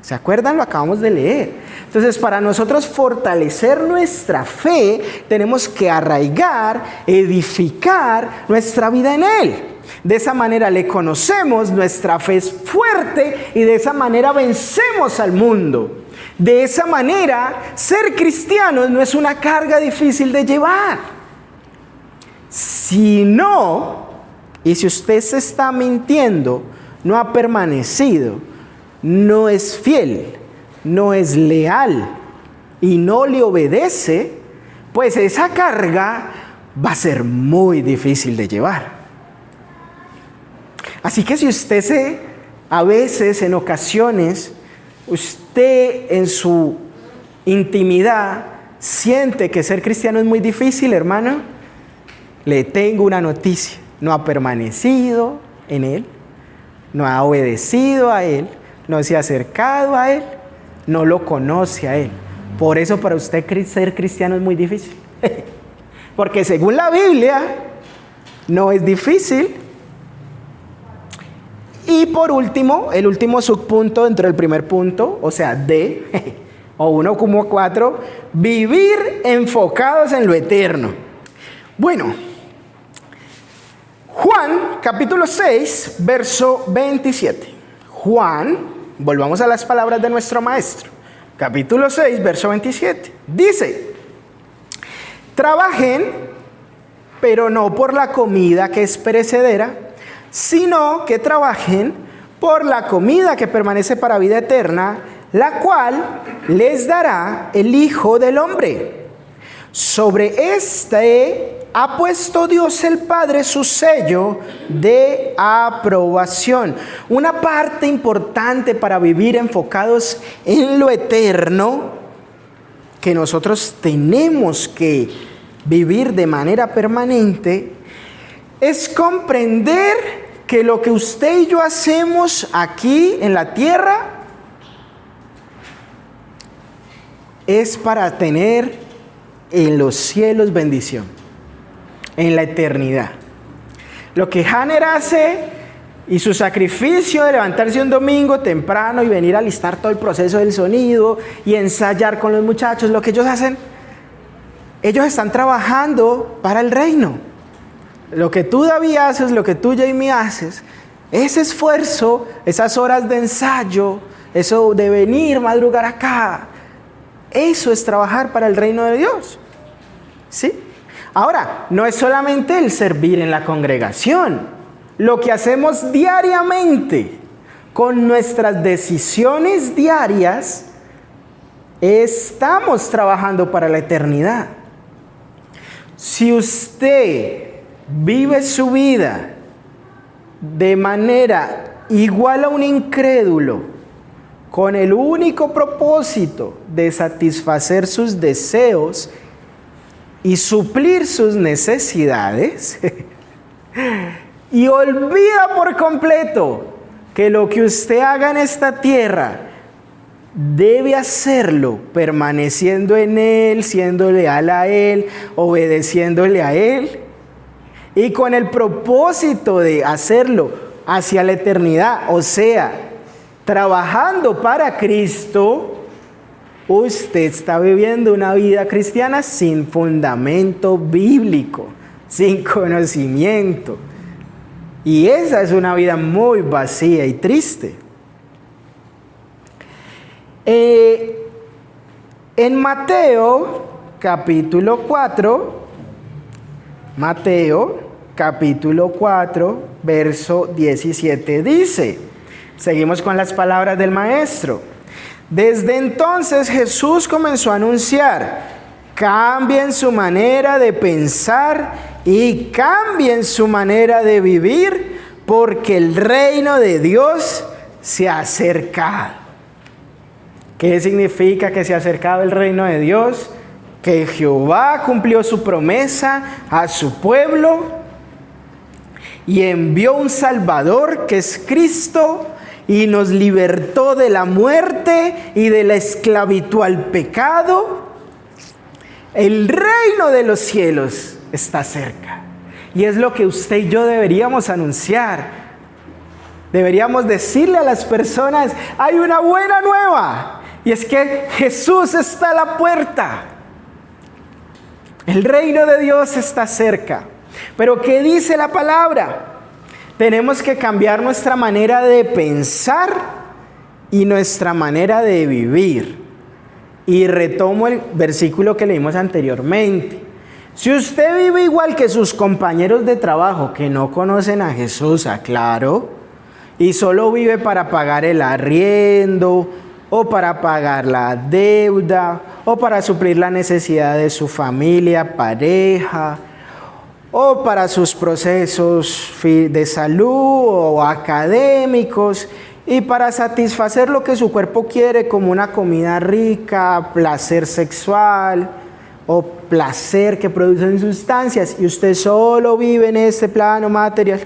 ¿Se acuerdan? Lo acabamos de leer. Entonces, para nosotros fortalecer nuestra fe, tenemos que arraigar, edificar nuestra vida en Él. De esa manera le conocemos, nuestra fe es fuerte y de esa manera vencemos al mundo. De esa manera, ser cristianos no es una carga difícil de llevar. Si no, y si usted se está mintiendo, no ha permanecido, no es fiel, no es leal y no le obedece, pues esa carga va a ser muy difícil de llevar. Así que si usted a veces, en ocasiones, usted en su intimidad siente que ser cristiano es muy difícil, hermano, le tengo una noticia. No ha permanecido en Él, no ha obedecido a Él, no se ha acercado a Él, no lo conoce a Él. Por eso para usted ser cristiano es muy difícil. Porque según la Biblia, no es difícil. Y por último, el último subpunto dentro del primer punto, o sea, D, o 1,4, vivir enfocados en lo eterno. Bueno, Juan, capítulo 6, verso 27. Juan, volvamos a las palabras de nuestro maestro. Capítulo 6, verso 27. Dice: trabajen, pero no por la comida que es perecedera, sino que trabajen por la comida que permanece para vida eterna, la cual les dará el Hijo del Hombre. Sobre este ha puesto Dios el Padre su sello de aprobación. Una parte importante para vivir enfocados en lo eterno, que nosotros tenemos que vivir de manera permanente, es comprender que lo que usted y yo hacemos aquí en la tierra es para tener en los cielos bendición, en la eternidad. Lo que Hanner hace y su sacrificio de levantarse un domingo temprano y venir a alistar todo el proceso del sonido y ensayar con los muchachos, lo que ellos hacen, ellos están trabajando para el reino. Lo que tú, David, haces, lo que tú, Jamie, haces, ese esfuerzo, esas horas de ensayo, eso de venir, madrugar acá, eso es trabajar para el reino de Dios. ¿Sí? Ahora, no es solamente el servir en la congregación. Lo que hacemos diariamente con nuestras decisiones diarias, estamos trabajando para la eternidad. Si usted vive su vida de manera igual a un incrédulo, con el único propósito de satisfacer sus deseos y suplir sus necesidades, y olvida por completo que lo que usted haga en esta tierra debe hacerlo permaneciendo en Él, siendo leal a Él, obedeciéndole a Él, y con el propósito de hacerlo hacia la eternidad, o sea, trabajando para Cristo, usted está viviendo una vida cristiana sin fundamento bíblico, sin conocimiento. Y esa es una vida muy vacía y triste. En Mateo capítulo 4, verso 17 dice, seguimos con las palabras del maestro: desde entonces Jesús comenzó a anunciar: cambien su manera de pensar y cambien su manera de vivir, porque el reino de Dios se ha acercado. ¿Qué significa que se ha acercado el reino de Dios? Que Jehová cumplió su promesa a su pueblo y envió un Salvador, que es Cristo, y nos libertó de la muerte y de la esclavitud al pecado. El reino de los cielos está cerca. Y es lo que usted y yo deberíamos anunciar. Deberíamos decirle a las personas: hay una buena nueva, y es que Jesús está a la puerta. El reino de Dios está cerca. Pero ¿qué dice la palabra? Tenemos que cambiar nuestra manera de pensar y nuestra manera de vivir. Y retomo el versículo que leímos anteriormente. Si usted vive igual que sus compañeros de trabajo que no conocen a Jesús, aclaro, y solo vive para pagar el arriendo, o para pagar la deuda, o para suplir la necesidad de su familia, pareja, o para sus procesos de salud o académicos, y para satisfacer lo que su cuerpo quiere, como una comida rica, placer sexual o placer que producen sustancias, y usted solo vive en este plano material,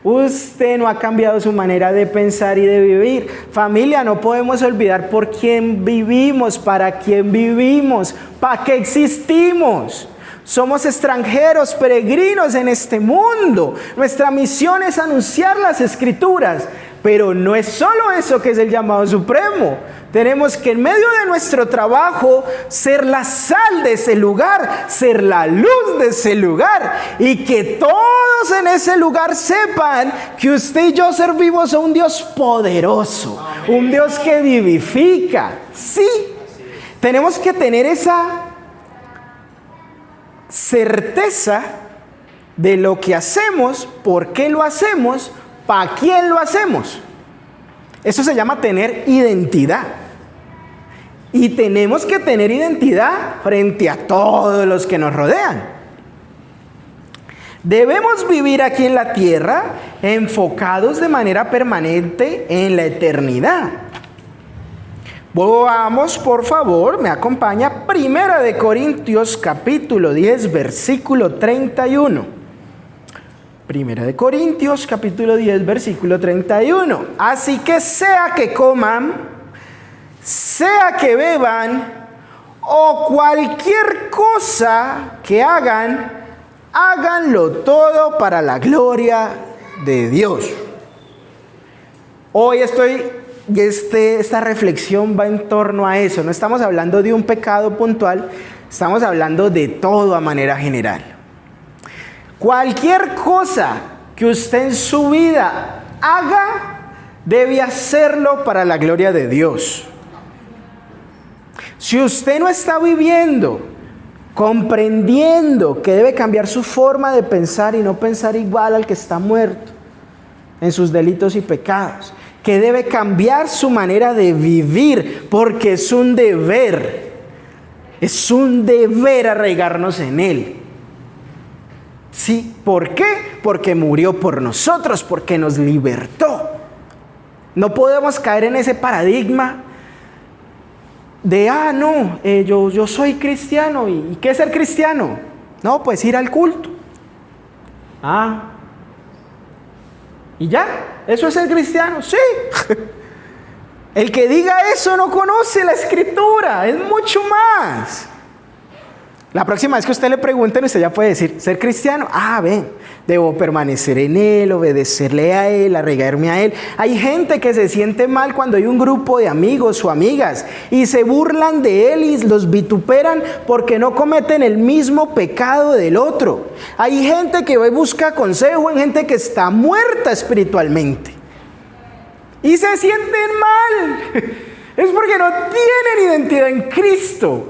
usted no ha cambiado su manera de pensar y de vivir. Familia, no podemos olvidar por quién vivimos, para quién vivimos, para qué existimos. Somos extranjeros, peregrinos en este mundo. Nuestra misión es anunciar las Escrituras, pero no es solo eso que es el llamado supremo. Tenemos que en medio de nuestro trabajo ser la sal de ese lugar, ser la luz de ese lugar, y que todos en ese lugar sepan que usted y yo servimos a un Dios poderoso, un Dios que vivifica. Sí, tenemos que tener esa certeza de lo que hacemos, por qué lo hacemos, para quién lo hacemos. Eso se llama tener identidad. Y tenemos que tener identidad frente a todos los que nos rodean. Debemos vivir aquí en la tierra enfocados de manera permanente en la eternidad. Vamos, por favor, me acompaña, 1 Corintios capítulo 10, versículo 31. 1 Corintios capítulo 10, versículo 31. Así que sea que coman, sea que beban, o cualquier cosa que hagan, háganlo todo para la gloria de Dios. Hoy esta reflexión va en torno a eso. No estamos hablando de un pecado puntual, estamos hablando de todo a manera general. Cualquier cosa que usted en su vida haga, debe hacerlo para la gloria de Dios. Si usted no está viviendo, comprendiendo que debe cambiar su forma de pensar y no pensar igual al que está muerto en sus delitos y pecados, que debe cambiar su manera de vivir, porque es un deber arraigarnos en Él. ¿Sí? ¿Por qué? Porque murió por nosotros, porque nos libertó. No podemos caer en ese paradigma de, yo soy cristiano. ¿Y qué es ser cristiano? No, pues ir al culto. ¿Y ya? ¿Eso es ser cristiano? Sí. El que diga eso no conoce la Escritura, es mucho más. La próxima vez que usted le pregunten, usted ya puede decir, ¿ser cristiano? Debo permanecer en Él, obedecerle a Él, arraigarme a Él. Hay gente que se siente mal cuando hay un grupo de amigos o amigas y se burlan de Él y los vituperan porque no cometen el mismo pecado del otro. Hay gente que va y busca consejo en gente que está muerta espiritualmente y se sienten mal. Es porque no tienen identidad en Cristo.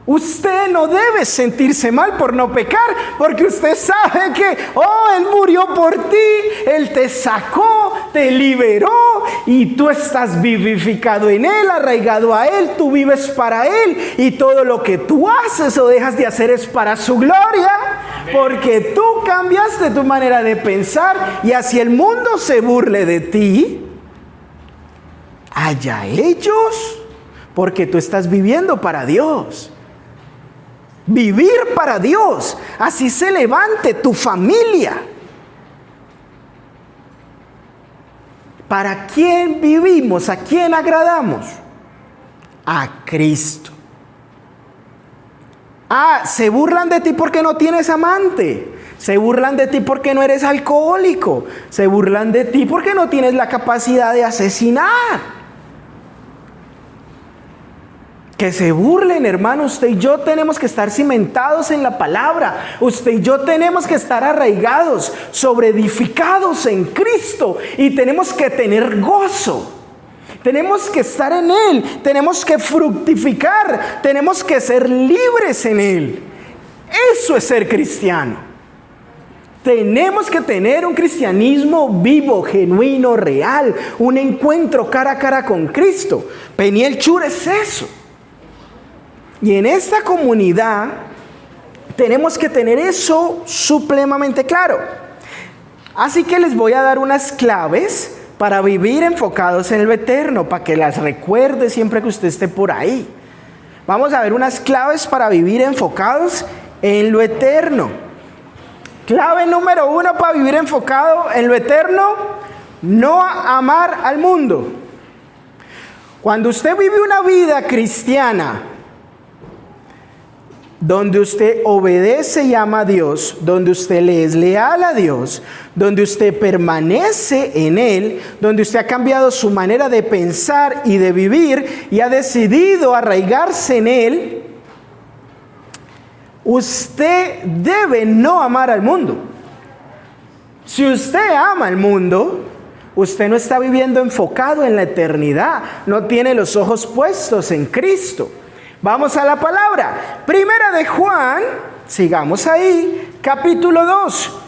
Usted no debe sentirse mal por no pecar, porque usted sabe que, Él murió por ti, Él te sacó, te liberó, y tú estás vivificado en Él, arraigado a Él, tú vives para Él, y todo lo que tú haces o dejas de hacer es para su gloria, porque tú cambiaste tu manera de pensar, y así el mundo se burle de ti, allá ellos, porque tú estás viviendo para Dios. Vivir para Dios, así se levante tu familia. ¿Para quién vivimos? ¿A quién agradamos? A Cristo. Se burlan de ti porque no tienes amante. Se burlan de ti porque no eres alcohólico. Se burlan de ti porque no tienes la capacidad de asesinar. Que se burlen, hermano. Usted y yo tenemos que estar cimentados en la palabra. Usted y yo tenemos que estar arraigados, sobreedificados en Cristo. Y tenemos que tener gozo. Tenemos que estar en Él. Tenemos que fructificar. Tenemos que ser libres en Él. Eso es ser cristiano. Tenemos que tener un cristianismo vivo, genuino, real. Un encuentro cara a cara con Cristo. Peniel Chur es eso. Y en esta comunidad tenemos que tener eso supremamente claro. Así que les voy a dar unas claves para vivir enfocados en lo eterno, para que las recuerde siempre que usted esté por ahí. Vamos a ver unas claves para vivir enfocados en lo eterno. Clave número 1 para vivir enfocado en lo eterno: no amar al mundo. Cuando usted vive una vida cristiana, donde usted obedece y ama a Dios, donde usted le es leal a Dios, donde usted permanece en Él, donde usted ha cambiado su manera de pensar y de vivir y ha decidido arraigarse en Él, usted debe no amar al mundo. Si usted ama al mundo, usted no está viviendo enfocado en la eternidad, no tiene los ojos puestos en Cristo. Vamos a la palabra. Primera de Juan, sigamos ahí, capítulo 2.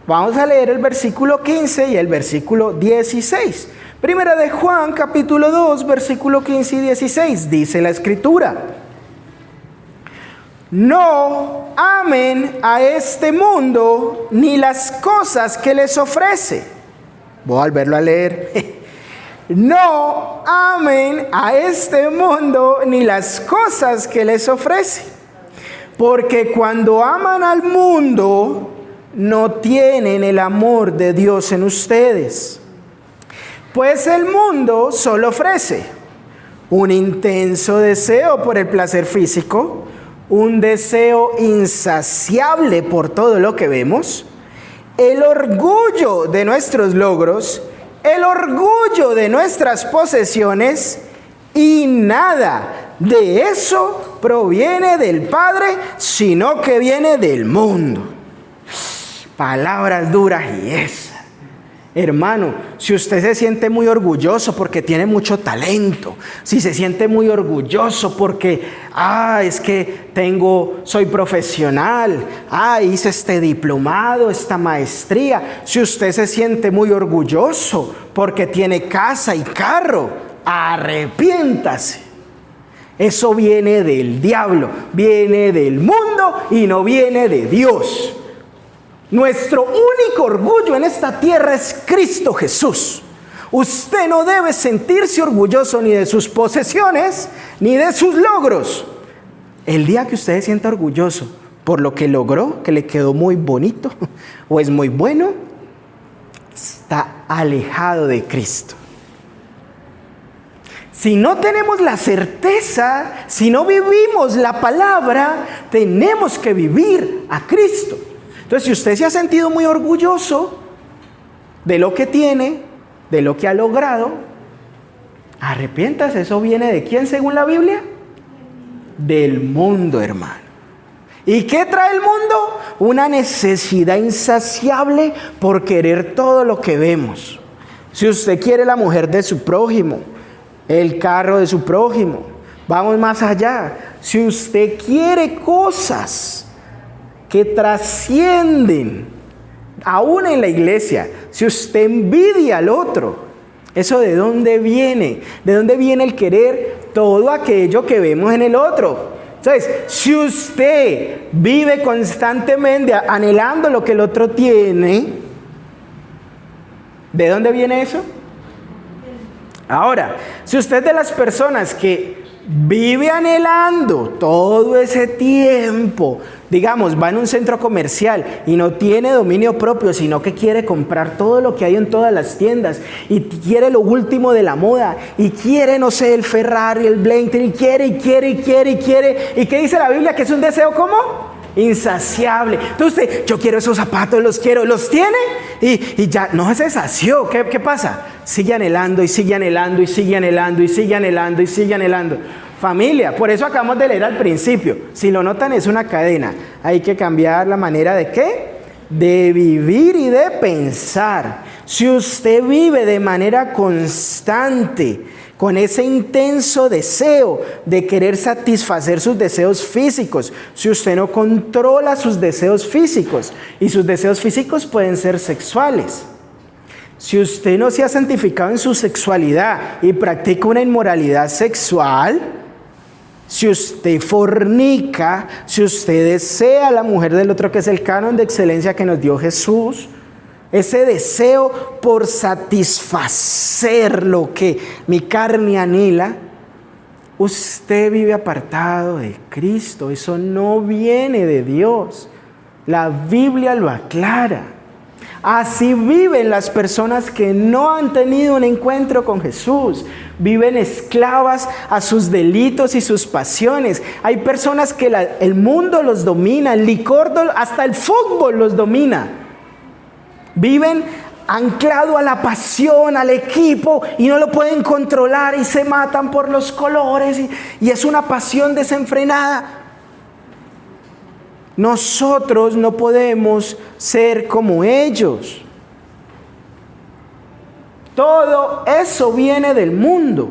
Vamos a leer el versículo 15 y el versículo 16. Primera de Juan, capítulo 2, versículo 15 y 16. Dice la Escritura: no amen a este mundo ni las cosas que les ofrece. Voy a volverlo a leer. No amen a este mundo ni las cosas que les ofrece, porque cuando aman al mundo no tienen el amor de Dios en ustedes. Pues el mundo solo ofrece un intenso deseo por el placer físico, un deseo insaciable por todo lo que vemos, el orgullo de nuestros logros, el orgullo de nuestras posesiones, y nada de eso proviene del Padre, sino que viene del mundo. Palabras duras y esas. Hermano, si usted se siente muy orgulloso porque tiene mucho talento, si se siente muy orgulloso porque, es que soy profesional, hice este diplomado, esta maestría, si usted se siente muy orgulloso porque tiene casa y carro, arrepiéntase. Eso viene del diablo, viene del mundo y no viene de Dios. Nuestro único orgullo en esta tierra es Cristo Jesús. Usted no debe sentirse orgulloso ni de sus posesiones, ni de sus logros. El día que usted se sienta orgulloso por lo que logró, que le quedó muy bonito o es muy bueno, está alejado de Cristo. Si no tenemos la certeza, si no vivimos la palabra, tenemos que vivir a Cristo. Entonces, si usted se ha sentido muy orgulloso de lo que tiene, de lo que ha logrado, arrepiéntase. ¿Eso viene de quién según la Biblia? Del mundo, hermano. ¿Y qué trae el mundo? Una necesidad insaciable por querer todo lo que vemos. Si usted quiere la mujer de su prójimo, el carro de su prójimo, vamos más allá. Si usted quiere cosas que trascienden, aún en la iglesia, si usted envidia al otro, ¿eso de dónde viene? ¿De dónde viene el querer todo aquello que vemos en el otro? Entonces, si usted vive constantemente anhelando lo que el otro tiene, ¿de dónde viene eso? Ahora, si usted es de las personas que vive anhelando todo ese tiempo, digamos, va en un centro comercial y no tiene dominio propio, sino que quiere comprar todo lo que hay en todas las tiendas y quiere lo último de la moda y quiere, no sé, el Ferrari, el Blazer, y quiere. ¿Y qué dice la Biblia? Que es un deseo, ¿cómo? Insaciable. Entonces, yo quiero esos zapatos, los tiene y ya no se sació. ¿Qué pasa? Sigue anhelando y sigue anhelando y sigue anhelando y sigue anhelando y sigue anhelando. Familia, por eso acabamos de leer al principio. Si lo notan, es una cadena. Hay que cambiar la manera de ¿qué? De vivir y de pensar. Si usted vive de manera constante, con ese intenso deseo de querer satisfacer sus deseos físicos, si usted no controla sus deseos físicos, y sus deseos físicos pueden ser sexuales, si usted no se ha santificado en su sexualidad y practica una inmoralidad sexual, si usted fornica, si usted desea a la mujer del otro, que es el canon de excelencia que nos dio Jesús, ese deseo por satisfacer lo que mi carne anhela, usted vive apartado de Cristo. Eso no viene de Dios. La Biblia lo aclara. Así viven las personas que no han tenido un encuentro con Jesús. Viven esclavas a sus delitos y sus pasiones. Hay personas que el mundo los domina, el licor, hasta el fútbol los domina. Viven anclado a la pasión, al equipo, y no lo pueden controlar y se matan por los colores y es una pasión desenfrenada. Nosotros no podemos ser como ellos. Todo eso viene del mundo.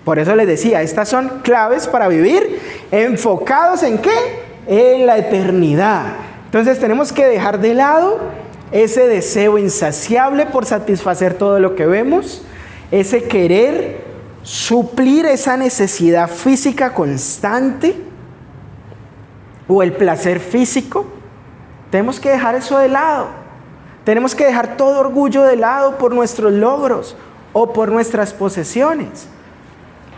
Por eso les decía, estas son claves para vivir enfocados ¿en qué? En la eternidad. Entonces tenemos que dejar de lado ese deseo insaciable por satisfacer todo lo que vemos, ese querer suplir esa necesidad física constante o el placer físico. Tenemos que dejar eso de lado. Tenemos que dejar todo orgullo de lado por nuestros logros o por nuestras posesiones.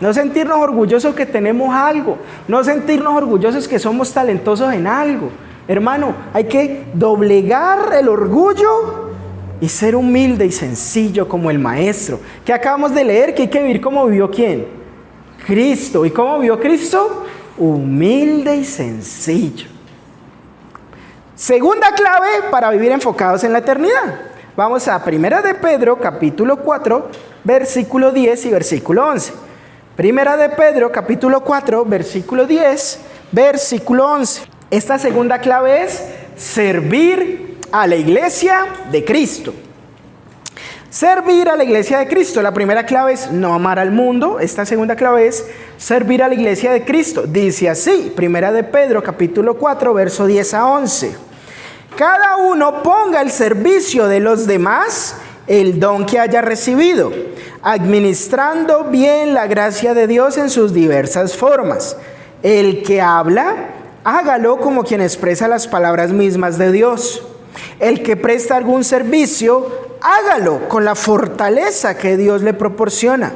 No sentirnos orgullosos que tenemos algo, no sentirnos orgullosos que somos talentosos en algo. Hermano, hay que doblegar el orgullo y ser humilde y sencillo como el Maestro. Que acabamos de leer que hay que vivir como vivió ¿quién? Cristo. ¿Y cómo vivió Cristo? Humilde y sencillo. Segunda clave para vivir enfocados en la eternidad. Vamos a 1 de Pedro, capítulo 4, versículo 10 y versículo 11. 1 de Pedro, capítulo 4, versículo 10, versículo 11. Esta segunda clave es servir a la iglesia de Cristo. Servir a la iglesia de Cristo. La primera clave es no amar al mundo. Esta segunda clave es servir a la iglesia de Cristo. Dice así, 1 de Pedro, capítulo 4, verso 10 a 11. Cada uno ponga al servicio de los demás el don que haya recibido, administrando bien la gracia de Dios en sus diversas formas. El que habla, hágalo como quien expresa las palabras mismas de Dios. El que presta algún servicio, hágalo con la fortaleza que Dios le proporciona.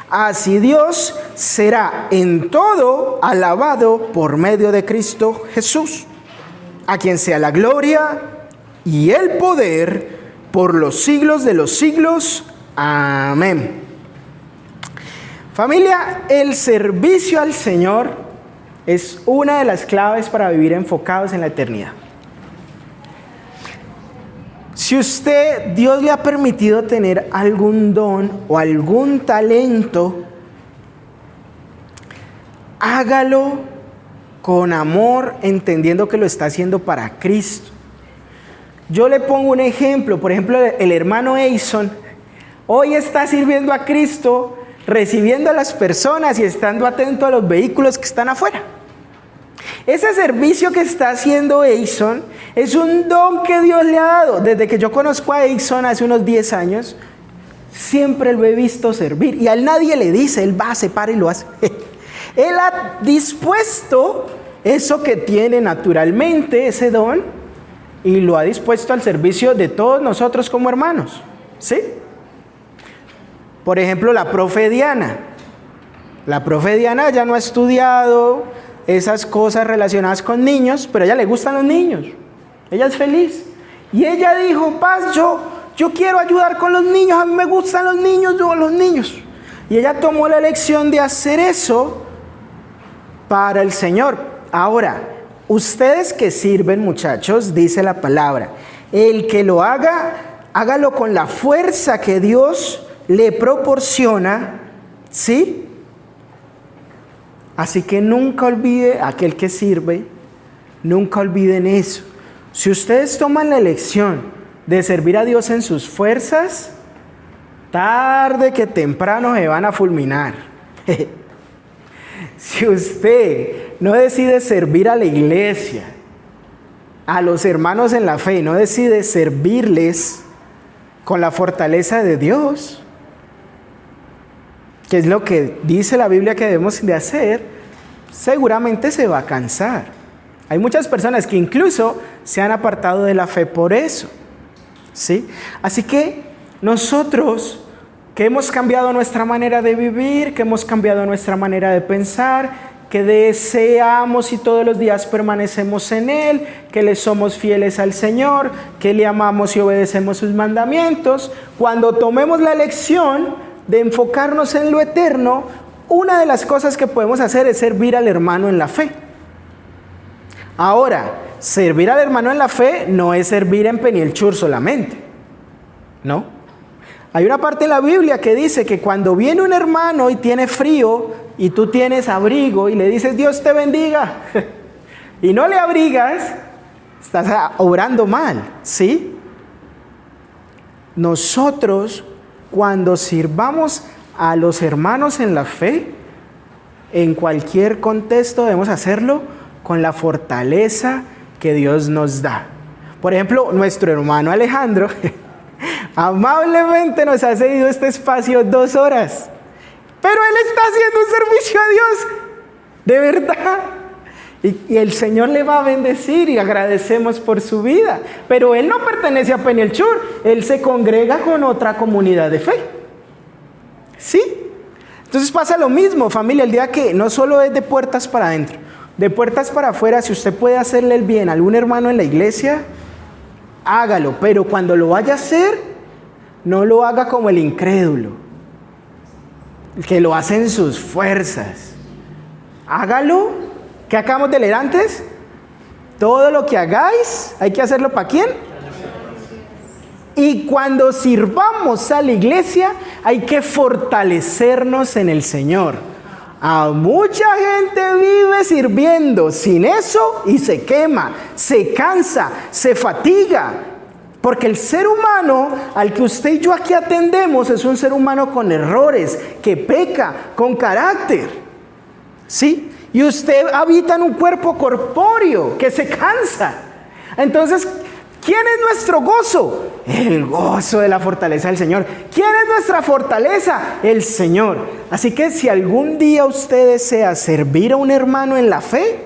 Así Dios será en todo alabado por medio de Cristo Jesús, a quien sea la gloria y el poder por los siglos de los siglos. Amén. Familia, el servicio al Señor es una de las claves para vivir enfocados en la eternidad. Si Dios le ha permitido tener algún don o algún talento, hágalo con amor, entendiendo que lo está haciendo para Cristo. Yo le pongo un ejemplo, por ejemplo, el hermano Eison hoy está sirviendo a Cristo, recibiendo a las personas y estando atento a los vehículos que están afuera. Ese servicio que está haciendo Eison es un don que Dios le ha dado. Desde que yo conozco a Eison hace unos 10 años, siempre lo he visto servir. Y a él nadie le dice, él va, se para y lo hace. Él ha dispuesto eso que tiene naturalmente, ese don, y lo ha dispuesto al servicio de todos nosotros como hermanos. ¿Sí? Por ejemplo, la profe Diana. La profe Diana ya no ha estudiado esas cosas relacionadas con niños, pero a ella le gustan los niños. Ella es feliz. Y ella dijo, Paz, yo quiero ayudar con los niños, a mí me gustan los niños, yo los niños. Y ella tomó la elección de hacer eso para el Señor. Ahora, ustedes que sirven, muchachos, dice la palabra, el que lo haga, hágalo con la fuerza que Dios le proporciona, ¿sí? Así que nunca olvide, aquel que sirve, nunca olviden eso. Si ustedes toman la elección de servir a Dios en sus fuerzas, tarde que temprano se van a fulminar. Si usted no decide servir a la iglesia, a los hermanos en la fe, no decide servirles con la fortaleza de Dios, que es lo que dice la Biblia que debemos de hacer, seguramente se va a cansar. Hay muchas personas que incluso se han apartado de la fe por eso. ¿sí? Así que nosotros que hemos cambiado nuestra manera de vivir, que hemos cambiado nuestra manera de pensar, que deseamos y todos los días permanecemos en Él, que le somos fieles al Señor, que le amamos y obedecemos sus mandamientos, cuando tomemos la elección de enfocarnos en lo eterno, una de las cosas que podemos hacer es servir al hermano en la fe. Ahora, servir al hermano en la fe no es servir en Penielchur solamente, ¿no? Hay una parte en la Biblia que dice que cuando viene un hermano y tiene frío y tú tienes abrigo y le dices Dios te bendiga y no le abrigas, estás obrando mal, ¿sí? Nosotros cuando sirvamos a los hermanos en la fe, en cualquier contexto debemos hacerlo con la fortaleza que Dios nos da. Por ejemplo, nuestro hermano Alejandro amablemente nos ha cedido este espacio 2 horas, pero él está haciendo un servicio a Dios, de verdad, y el Señor le va a bendecir y agradecemos por su vida, pero él no pertenece a Penielchur, él se congrega con otra comunidad de fe, ¿sí? Entonces pasa lo mismo, familia, el día que no solo es de puertas para adentro, de puertas para afuera, si usted puede hacerle el bien a algún hermano en la iglesia, hágalo, pero cuando lo vaya a hacer, no lo haga como el incrédulo, el que lo hace en sus fuerzas. Hágalo, ¿qué acabamos de leer antes? Todo lo que hagáis, ¿hay que hacerlo para quién? Y cuando sirvamos a la iglesia, hay que fortalecernos en el Señor. A mucha gente vive sirviendo sin eso y se quema, se cansa, se fatiga. Porque el ser humano al que usted y yo aquí atendemos es un ser humano con errores, que peca, con carácter, ¿sí? Y usted habita en un cuerpo corpóreo que se cansa. Entonces, ¿quién es nuestro gozo? El gozo de la fortaleza del Señor. ¿Quién es nuestra fortaleza? El Señor. Así que si algún día usted desea servir a un hermano en la fe,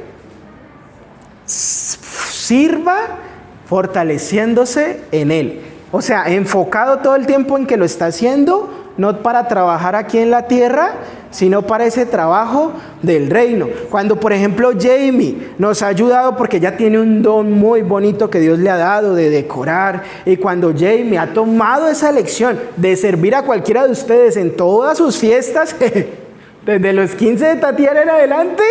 sirva fortaleciéndose en Él. O sea, enfocado todo el tiempo en que lo está haciendo, no para trabajar aquí en la tierra, sino para ese trabajo del reino. Cuando, por ejemplo, Jamie nos ha ayudado porque ella tiene un don muy bonito que Dios le ha dado de decorar, y cuando Jamie ha tomado esa elección de servir a cualquiera de ustedes en todas sus fiestas, desde los 15 de Tatiana en adelante,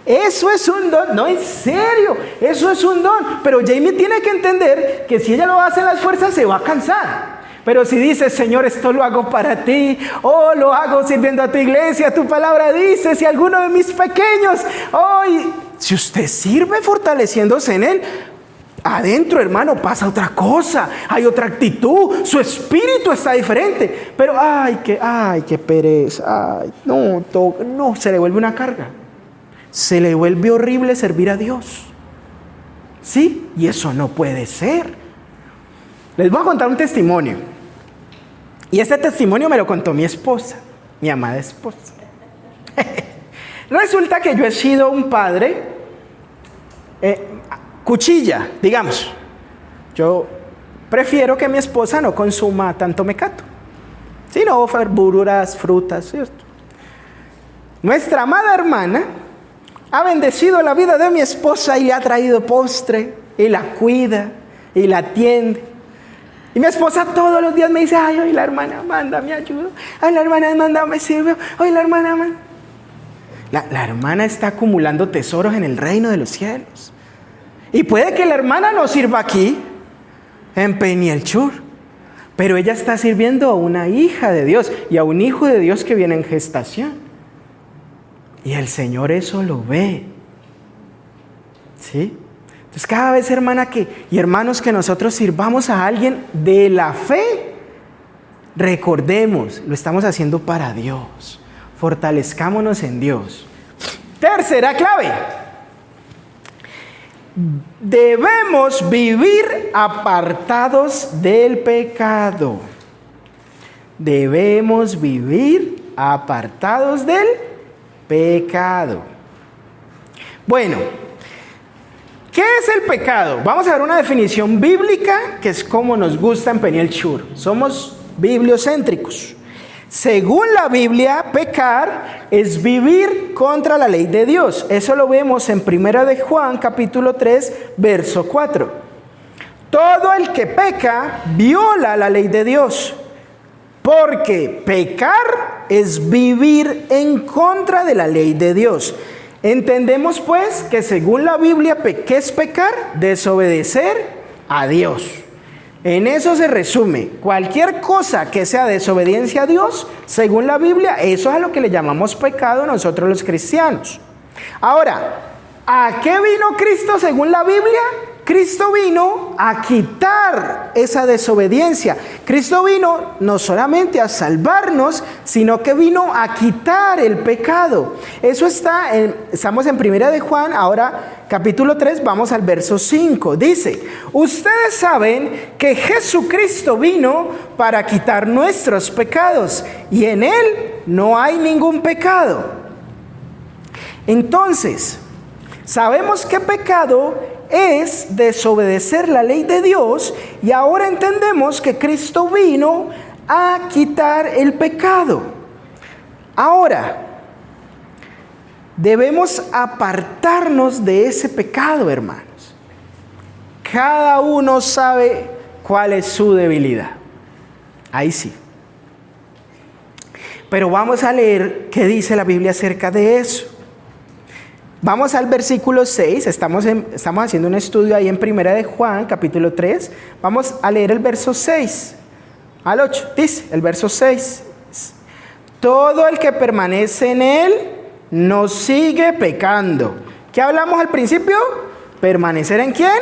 eso es un don, no, en serio, eso es un don. Pero Jamie tiene que entender que si ella lo hace en las fuerzas se va a cansar. Pero si dice, Señor, esto lo hago para ti, o lo hago sirviendo a tu iglesia, tu palabra dice, si alguno de mis pequeños, si usted sirve fortaleciéndose en Él, adentro, hermano, pasa otra cosa, hay otra actitud, su espíritu está diferente. Pero, qué pereza, no, se le vuelve una carga. Se le vuelve horrible servir a Dios, ¿sí? Y eso no puede ser. Les voy a contar un testimonio. Y este testimonio me lo contó mi esposa, mi amada esposa. Resulta que yo he sido un padre, cuchilla, digamos. Yo prefiero que mi esposa no consuma tanto mecato, sino verduras, frutas, ¿cierto? Nuestra amada hermana ha bendecido la vida de mi esposa y le ha traído postre, y la cuida, y la atiende. Y mi esposa todos los días me dice, hoy la hermana Amanda me ayuda, la hermana Amanda me sirve, hoy la hermana Amanda. La hermana está acumulando tesoros en el reino de los cielos. Y puede que la hermana no sirva aquí, en Penielchur, pero ella está sirviendo a una hija de Dios y a un hijo de Dios que viene en gestación. Y el Señor eso lo ve, ¿sí? Entonces cada vez, hermana y hermanos, que nosotros sirvamos a alguien de la fe, recordemos, lo estamos haciendo para Dios. Fortalezcámonos en Dios. Tercera clave. Debemos vivir apartados del pecado. Debemos vivir apartados del pecado. Bueno, ¿Qué es el pecado? Vamos a ver una definición bíblica que es como nos gusta en Peniel Shur. Somos bibliocéntricos. Según la Biblia, pecar es vivir contra la ley de Dios. Eso lo vemos en 1 de Juan, capítulo 3, verso 4. Todo el que peca viola la ley de Dios, porque pecar es vivir en contra de la ley de Dios. Entendemos pues que según la Biblia, ¿qué es pecar? Desobedecer a Dios. En eso se resume. Cualquier cosa que sea desobediencia a Dios, según la Biblia, eso es a lo que le llamamos pecado nosotros los cristianos. Ahora, ¿a qué vino Cristo según la Biblia? Cristo vino a quitar esa desobediencia. Cristo vino no solamente a salvarnos, sino que vino a quitar el pecado. Eso estamos en 1 de Juan, ahora capítulo 3, vamos al verso 5. Dice, ustedes saben que Jesucristo vino para quitar nuestros pecados y en Él no hay ningún pecado. Entonces, sabemos que pecado es desobedecer la ley de Dios y ahora entendemos que Cristo vino a quitar el pecado. Ahora, debemos apartarnos de ese pecado, hermanos. Cada uno sabe cuál es su debilidad. Ahí sí. Pero vamos a leer qué dice la Biblia acerca de eso. Vamos al versículo 6, estamos haciendo un estudio ahí en 1 de Juan, capítulo 3. Vamos a leer el verso 6 al 8. Dice el verso 6. Todo el que permanece en Él no sigue pecando. ¿Qué hablamos al principio? ¿Permanecer en quién?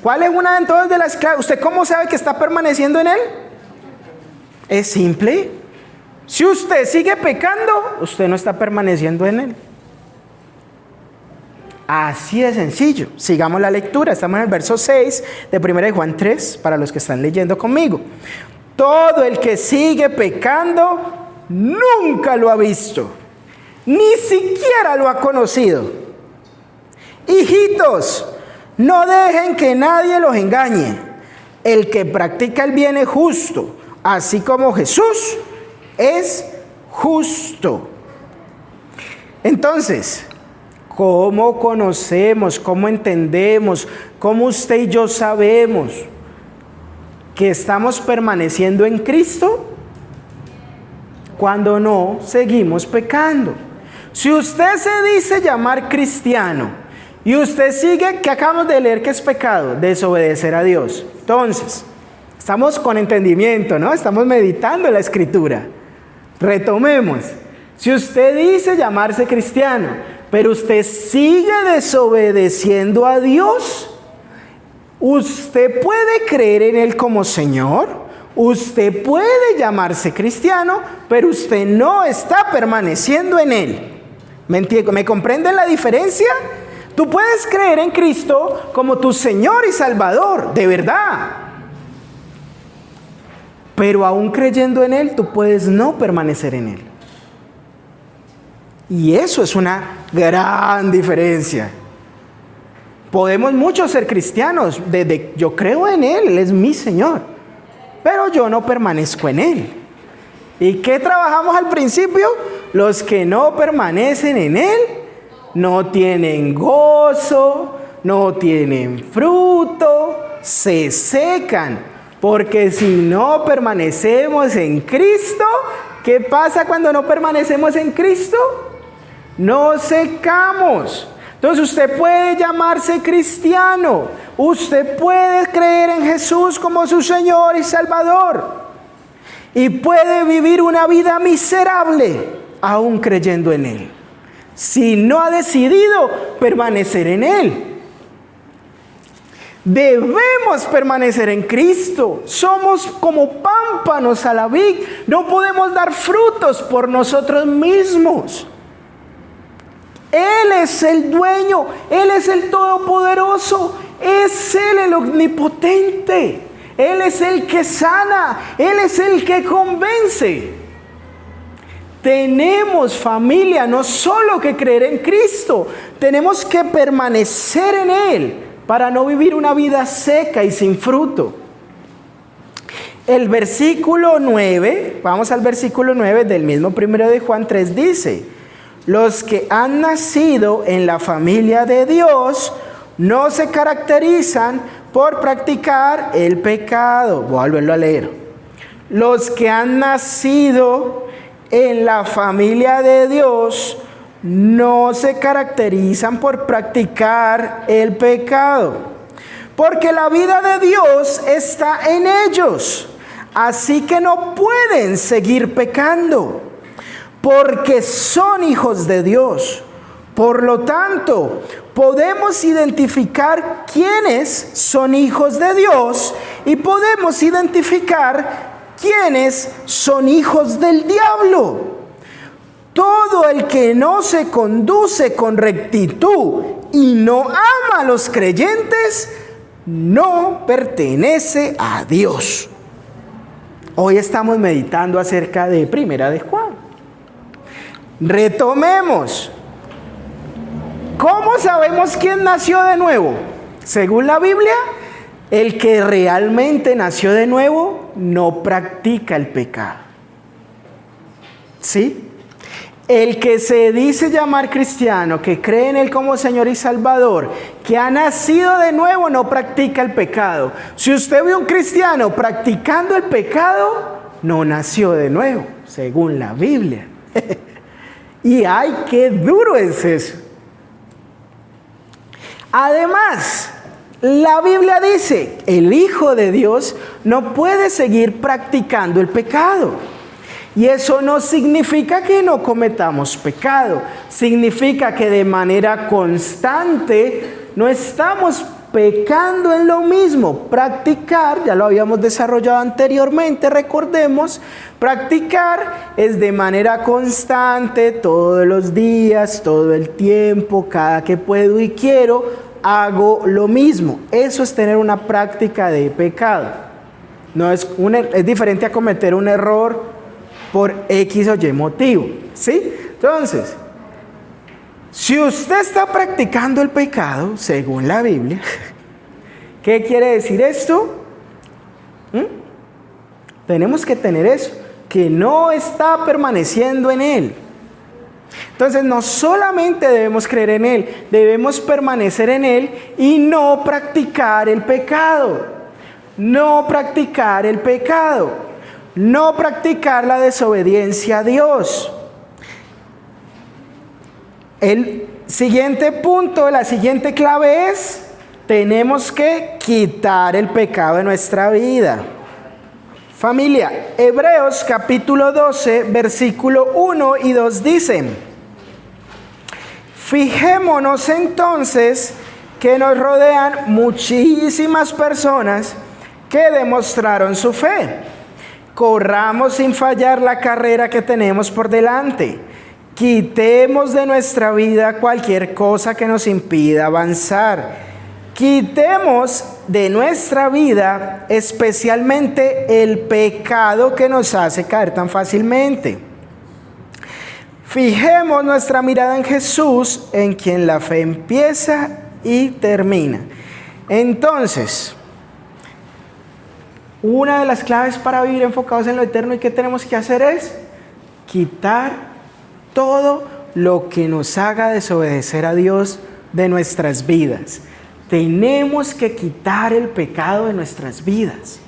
¿Cuál es una entonces de las claves? ¿Usted cómo sabe que está permaneciendo en Él? Es simple. Si usted sigue pecando, usted no está permaneciendo en Él. Así de sencillo. Sigamos la lectura. Estamos en el verso 6 de 1 de Juan 3, para los que están leyendo conmigo. Todo el que sigue pecando nunca lo ha visto, ni siquiera lo ha conocido. Hijitos, no dejen que nadie los engañe. El que practica el bien es justo, así como Jesús es justo. Entonces, ¿cómo conocemos, cómo entendemos, cómo usted y yo sabemos que estamos permaneciendo en Cristo? Cuando no seguimos pecando. Si usted se dice llamar cristiano y usted sigue, que acabamos de leer que es pecado, desobedecer a Dios. Entonces, estamos con entendimiento, ¿no? Estamos meditando la Escritura. Retomemos. Si usted dice llamarse cristiano, pero usted sigue desobedeciendo a Dios, usted puede creer en Él como Señor, usted puede llamarse cristiano, pero usted no está permaneciendo en Él. ¿Me comprenden la diferencia? Tú puedes creer en Cristo como tu Señor y Salvador, de verdad. Pero aún creyendo en Él, tú puedes no permanecer en Él. Y eso es una gran diferencia. Podemos muchos ser cristianos, yo creo en Él, Él es mi Señor, pero yo no permanezco en Él. ¿Y qué trabajamos al principio? Los que no permanecen en Él no tienen gozo, no tienen fruto, se secan. Porque si no permanecemos en Cristo, ¿qué pasa cuando no permanecemos en Cristo? Nos secamos. Entonces usted puede llamarse cristiano, usted puede creer en Jesús como su Señor y Salvador, y puede vivir una vida miserable aún creyendo en Él, si no ha decidido permanecer en Él. Debemos permanecer en Cristo. Somos como pámpanos a la vid. No podemos dar frutos por nosotros mismos. Él es el dueño, Él es el todopoderoso, es Él el omnipotente, Él es el que sana, Él es el que convence. tenemos, familia, no solo que creer en Cristo, tenemos que permanecer en Él para no vivir una vida seca y sin fruto. El versículo 9, vamos al versículo 9 del mismo 1 de Juan 3, dice: los que han nacido en la familia de Dios no se caracterizan por practicar el pecado. Voy a volverlo a leer. Los que han nacido en la familia de Dios no se caracterizan por practicar el pecado, porque la vida de Dios está en ellos. Así que no pueden seguir pecando, porque son hijos de Dios. Por lo tanto, podemos identificar quiénes son hijos de Dios y podemos identificar quiénes son hijos del diablo. Todo el que no se conduce con rectitud y no ama a los creyentes, no pertenece a Dios. Hoy estamos meditando acerca de 1 de Juan. Retomemos. ¿Cómo sabemos quién nació de nuevo? Según la Biblia, el que realmente nació de nuevo no practica el pecado. ¿Sí? El que se dice llamar cristiano, que cree en Él como Señor y Salvador, que ha nacido de nuevo, no practica el pecado. Si usted ve un cristiano practicando el pecado, no nació de nuevo, según la Biblia. Y ¡ay, qué duro es eso! Además, la Biblia dice, el Hijo de Dios no puede seguir practicando el pecado. Y eso no significa que no cometamos pecado. Significa que de manera constante no estamos pecando en lo mismo. Practicar, ya lo habíamos desarrollado anteriormente, recordemos, practicar es de manera constante, todos los días, todo el tiempo, cada que puedo y quiero, hago lo mismo. Eso es tener una práctica de pecado. No es diferente a cometer un error por X o Y motivo, ¿sí? Entonces, si usted está practicando el pecado, según la Biblia, ¿qué quiere decir esto? Tenemos que tener eso, que no está permaneciendo en Él. Entonces, no solamente debemos creer en Él, debemos permanecer en Él y no practicar el pecado. No practicar el pecado. No practicar la desobediencia a Dios. El siguiente punto, la siguiente clave es: tenemos que quitar el pecado de nuestra vida. Familia, Hebreos capítulo 12, versículo 1 y 2 dicen: fijémonos entonces que nos rodean muchísimas personas que demostraron su fe. Corramos sin fallar la carrera que tenemos por delante. Quitemos de nuestra vida cualquier cosa que nos impida avanzar. Quitemos de nuestra vida especialmente el pecado que nos hace caer tan fácilmente. Fijemos nuestra mirada en Jesús, en quien la fe empieza y termina. Entonces, una de las claves para vivir enfocados en lo eterno y que tenemos que hacer es quitar todo lo que nos haga desobedecer a Dios de nuestras vidas. Tenemos que quitar el pecado de nuestras vidas.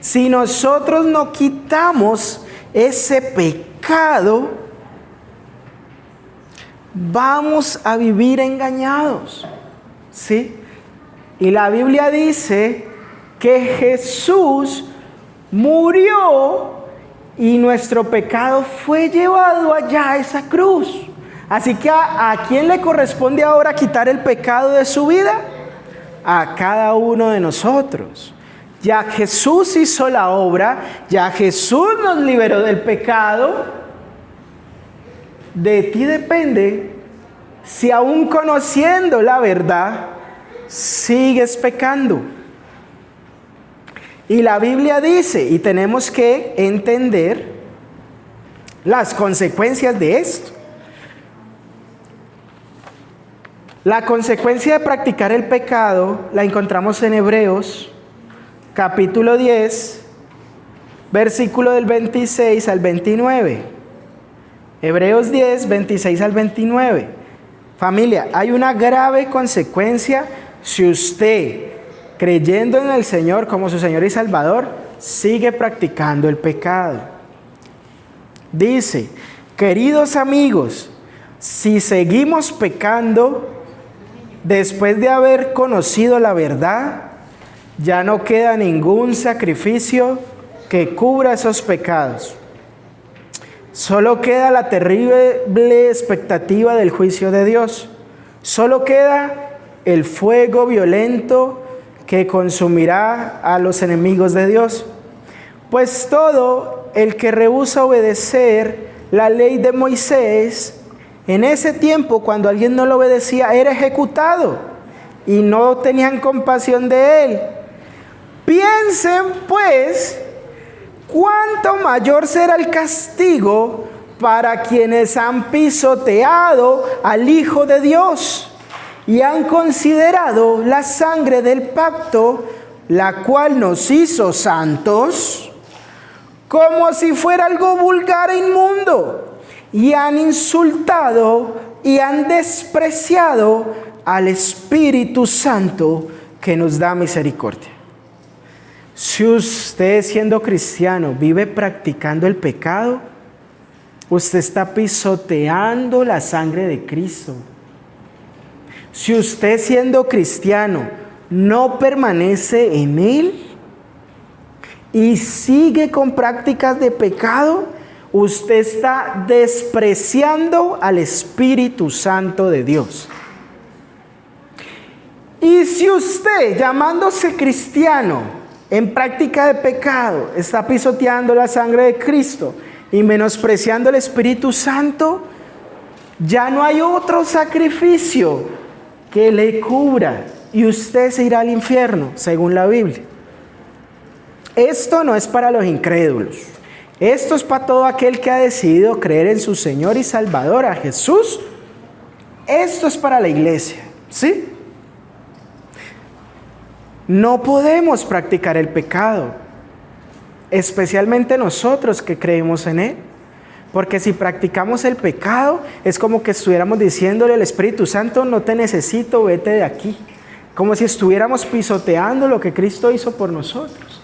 Si nosotros no quitamos ese pecado, vamos a vivir engañados, ¿sí? Y la Biblia dice que Jesús murió y nuestro pecado fue llevado allá a esa cruz. Así que ¿a quién le corresponde ahora quitar el pecado de su vida? A cada uno de nosotros. Ya Jesús hizo la obra, ya Jesús nos liberó del pecado. De ti depende si aún conociendo la verdad sigues pecando. Y la Biblia dice, y tenemos que entender, las consecuencias de esto. La consecuencia de practicar el pecado la encontramos en Hebreos, capítulo 10, versículo del 26 al 29. Hebreos 10, 26 al 29. Familia, hay una grave consecuencia si usted, creyendo en el Señor como su Señor y Salvador, sigue practicando el pecado. Dice, queridos amigos, si seguimos pecando después de haber conocido la verdad, ya no queda ningún sacrificio que cubra esos pecados. Solo queda la terrible expectativa del juicio de Dios. Solo queda el fuego violento que consumirá a los enemigos de Dios. Pues todo el que rehúsa obedecer la ley de Moisés, en ese tiempo cuando alguien no lo obedecía, era ejecutado y no tenían compasión de él. Piensen pues, ¿cuánto mayor será el castigo para quienes han pisoteado al Hijo de Dios y han considerado la sangre del pacto, la cual nos hizo santos, como si fuera algo vulgar e inmundo, y han insultado y han despreciado al Espíritu Santo que nos da misericordia? Si usted, siendo cristiano, vive practicando el pecado, usted está pisoteando la sangre de Cristo. Si usted, siendo cristiano, no permanece en Él y sigue con prácticas de pecado, usted está despreciando al Espíritu Santo de Dios. Y si usted, llamándose cristiano, en práctica de pecado, está pisoteando la sangre de Cristo y menospreciando el Espíritu Santo, ya no hay otro sacrificio que le cubra y usted se irá al infierno, según la Biblia. Esto no es para los incrédulos. Esto es para todo aquel que ha decidido creer en su Señor y Salvador, a Jesús. Esto es para la iglesia, ¿sí? No podemos practicar el pecado, especialmente nosotros que creemos en Él. Porque si practicamos el pecado, es como que estuviéramos diciéndole al Espíritu Santo, no te necesito, vete de aquí. Como si estuviéramos pisoteando lo que Cristo hizo por nosotros.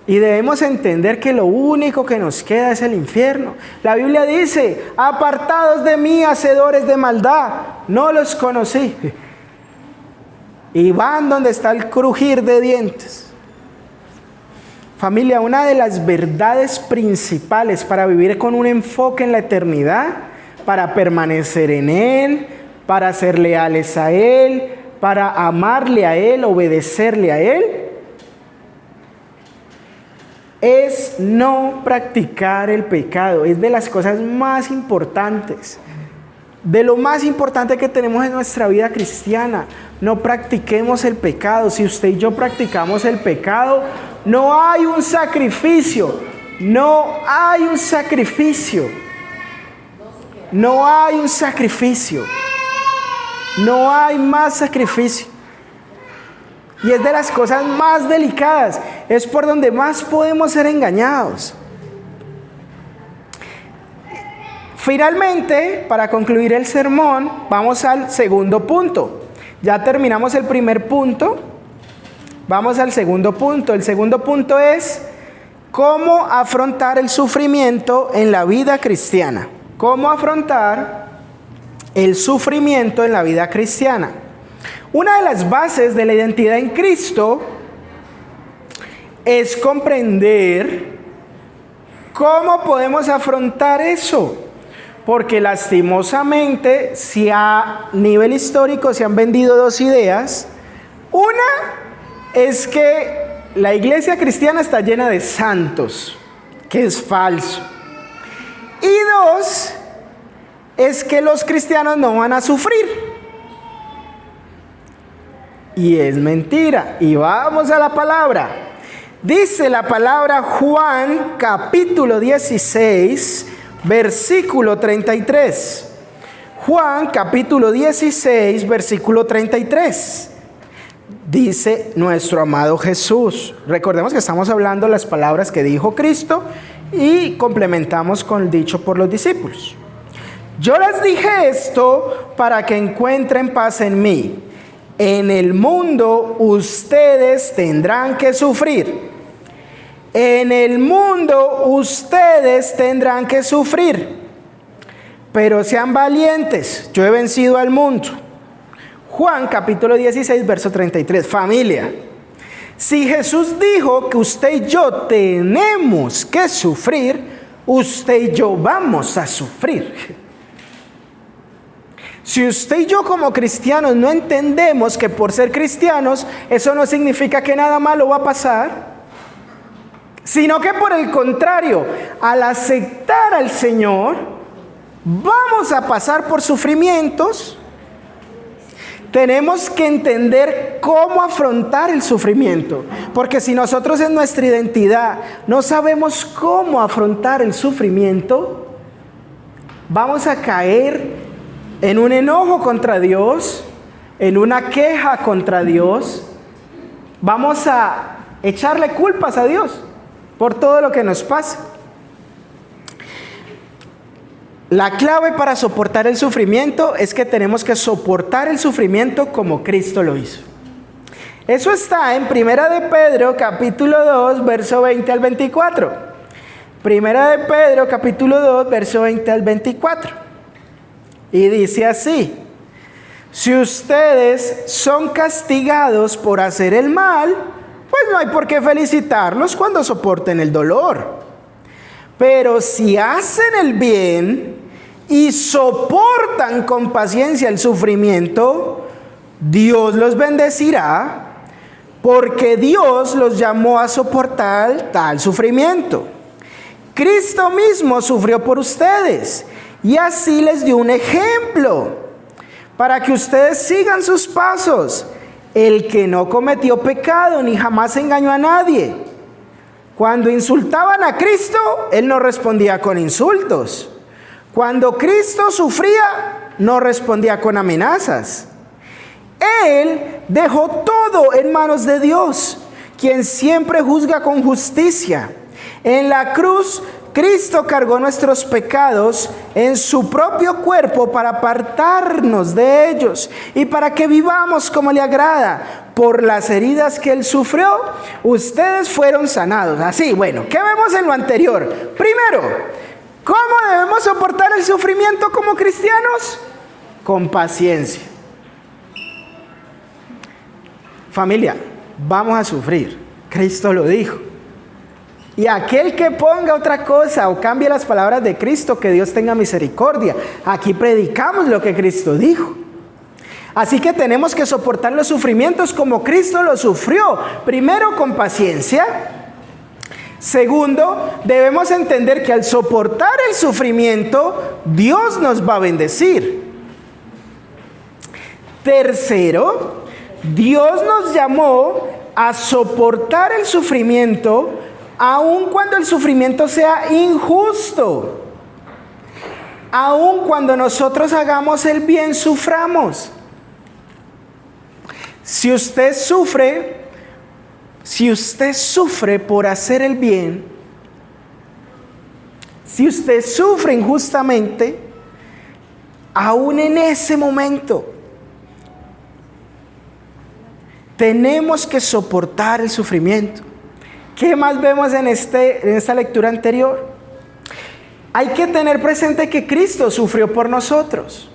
Y debemos entender que lo único que nos queda es el infierno. La Biblia dice, apartados de mí, hacedores de maldad, no los conocí. Y van donde está el crujir de dientes. Familia, una de las verdades principales para vivir con un enfoque en la eternidad, para permanecer en Él, para ser leales a Él, para amarle a Él, obedecerle a Él, es no practicar el pecado. Es de las cosas más importantes, de lo más importante que tenemos en nuestra vida cristiana. No practiquemos el pecado. Si usted y yo practicamos el pecado, no hay un sacrificio. No hay un sacrificio. No hay un sacrificio. No hay más sacrificio. Y es de las cosas más delicadas. Es por donde más podemos ser engañados. Finalmente, para concluir el sermón, vamos al segundo punto. Ya terminamos el primer punto. Vamos al segundo punto. El segundo punto es cómo afrontar el sufrimiento en la vida cristiana. ¿Cómo afrontar el sufrimiento en la vida cristiana? Una de las bases de la identidad en Cristo es comprender cómo podemos afrontar eso. Porque lastimosamente, si a nivel histórico se han vendido dos ideas. Una es que la iglesia cristiana está llena de santos, que es falso. Y dos, es que los cristianos no van a sufrir. Y es mentira. Y vamos a la palabra. Dice la palabra Juan capítulo 16, versículo 33. Juan capítulo 16, versículo 33. Dice nuestro amado Jesús. Recordemos que estamos hablando las palabras que dijo Cristo y complementamos con el dicho por los discípulos. Yo les dije esto para que encuentren paz en mí. En el mundo ustedes tendrán que sufrir. En el mundo ustedes tendrán que sufrir. Pero sean valientes, yo he vencido al mundo. Juan capítulo 16, verso 33. Familia, si Jesús dijo que usted y yo tenemos que sufrir, usted y yo vamos a sufrir. Si usted y yo como cristianos no entendemos que por ser cristianos, eso no significa que nada malo va a pasar, sino que por el contrario, al aceptar al Señor, vamos a pasar por sufrimientos. Tenemos que entender cómo afrontar el sufrimiento, porque si nosotros en nuestra identidad no sabemos cómo afrontar el sufrimiento, vamos a caer en un enojo contra Dios, en una queja contra Dios. Vamos a echarle culpas a Dios por todo lo que nos pasa. La clave para soportar el sufrimiento es que tenemos que soportar el sufrimiento como Cristo lo hizo. Eso está en Primera de Pedro, capítulo 2, verso 20 al 24. Primera de Pedro, capítulo 2, verso 20 al 24. Y dice así: si ustedes son castigados por hacer el mal, pues no hay por qué felicitarlos cuando soporten el dolor. Pero si hacen el bien y soportan con paciencia el sufrimiento, Dios los bendecirá, porque Dios los llamó a soportar tal sufrimiento. Cristo mismo sufrió por ustedes y así les dio un ejemplo para que ustedes sigan sus pasos. El que no cometió pecado ni jamás engañó a nadie. Cuando insultaban a Cristo, Él no respondía con insultos. Cuando Cristo sufría, no respondía con amenazas. Él dejó todo en manos de Dios, quien siempre juzga con justicia. En la cruz, Cristo cargó nuestros pecados en su propio cuerpo para apartarnos de ellos y para que vivamos como le agrada. Por las heridas que Él sufrió, ustedes fueron sanados. Así, bueno, ¿qué vemos en lo anterior? Primero, ¿cómo debemos soportar el sufrimiento como cristianos? Con paciencia. Familia, vamos a sufrir. Cristo lo dijo. Y aquel que ponga otra cosa o cambie las palabras de Cristo, que Dios tenga misericordia. Aquí predicamos lo que Cristo dijo. Así que tenemos que soportar los sufrimientos como Cristo los sufrió. Primero, con paciencia. Segundo, debemos entender que al soportar el sufrimiento, Dios nos va a bendecir. Tercero, Dios nos llamó a soportar el sufrimiento aun cuando el sufrimiento sea injusto. Aun cuando nosotros hagamos el bien, suframos. Si usted sufre por hacer el bien, si usted sufre injustamente, aún en ese momento, tenemos que soportar el sufrimiento. ¿Qué más vemos en esta lectura anterior? Hay que tener presente que Cristo sufrió por nosotros.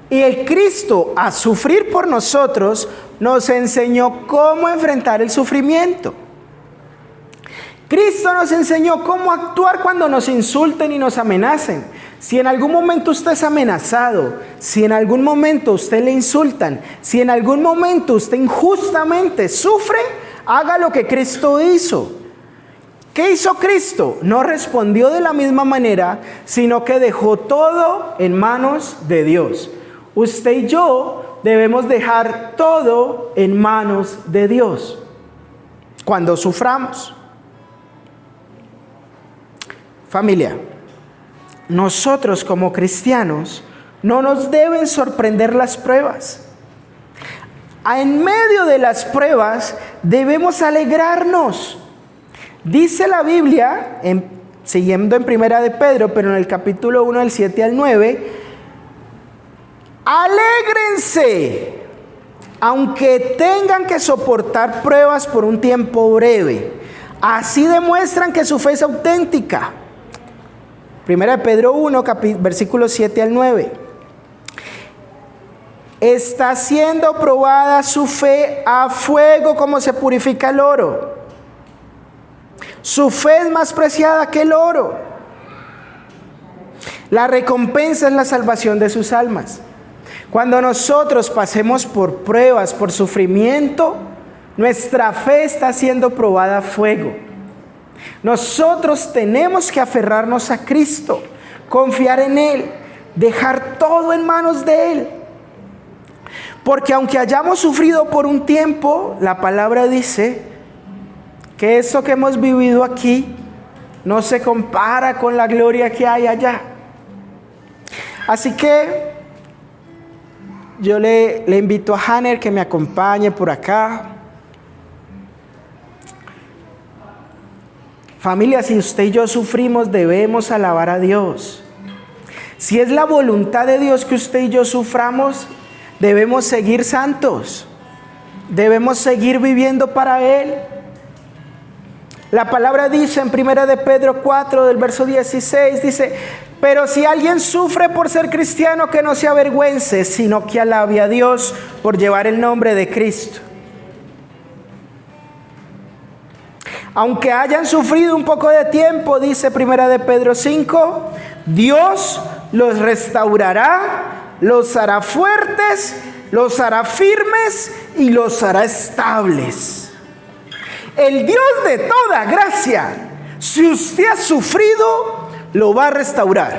Y el Cristo, a sufrir por nosotros, nos enseñó cómo enfrentar el sufrimiento. Cristo nos enseñó cómo actuar cuando nos insulten y nos amenacen. Si en algún momento usted es amenazado, si en algún momento usted le insultan, si en algún momento usted injustamente sufre, haga lo que Cristo hizo. ¿Qué hizo Cristo? No respondió de la misma manera, sino que dejó todo en manos de Dios. Usted y yo debemos dejar todo en manos de Dios. cuando suframos. Familia, nosotros como cristianos no nos deben sorprender las pruebas. En medio de las pruebas debemos alegrarnos. Dice la Biblia, siguiendo en Primera de Pedro, pero en el capítulo 1 del 7 al 9, alégrense, aunque tengan que soportar pruebas por un tiempo breve. Así demuestran que su fe es auténtica. Primera de Pedro 1, versículos 7 al 9. Está siendo probada su fe a fuego como se purifica el oro. Su fe es más preciada que el oro. La recompensa es la salvación de sus almas. Cuando nosotros pasemos por pruebas, por sufrimiento, nuestra fe está siendo probada a fuego. Nosotros tenemos que aferrarnos a Cristo, confiar en Él, dejar todo en manos de Él. Porque aunque hayamos sufrido por un tiempo, la palabra dice que eso que hemos vivido aquí no se compara con la gloria que hay allá. Así que yo le invito a Hanner que me acompañe por acá. Familia, si usted y yo sufrimos, debemos alabar a Dios. Si es la voluntad de Dios que usted y yo suframos, debemos seguir santos. Debemos seguir viviendo para Él. La palabra dice en 1 de Pedro 4, del verso 16, dice: pero si alguien sufre por ser cristiano, que no se avergüence, sino que alabe a Dios por llevar el nombre de Cristo. Aunque hayan sufrido un poco de tiempo, dice 1 de Pedro 5, Dios los restaurará, los hará fuertes, los hará firmes y los hará estables. El Dios de toda gracia, si usted ha sufrido, lo va a restaurar.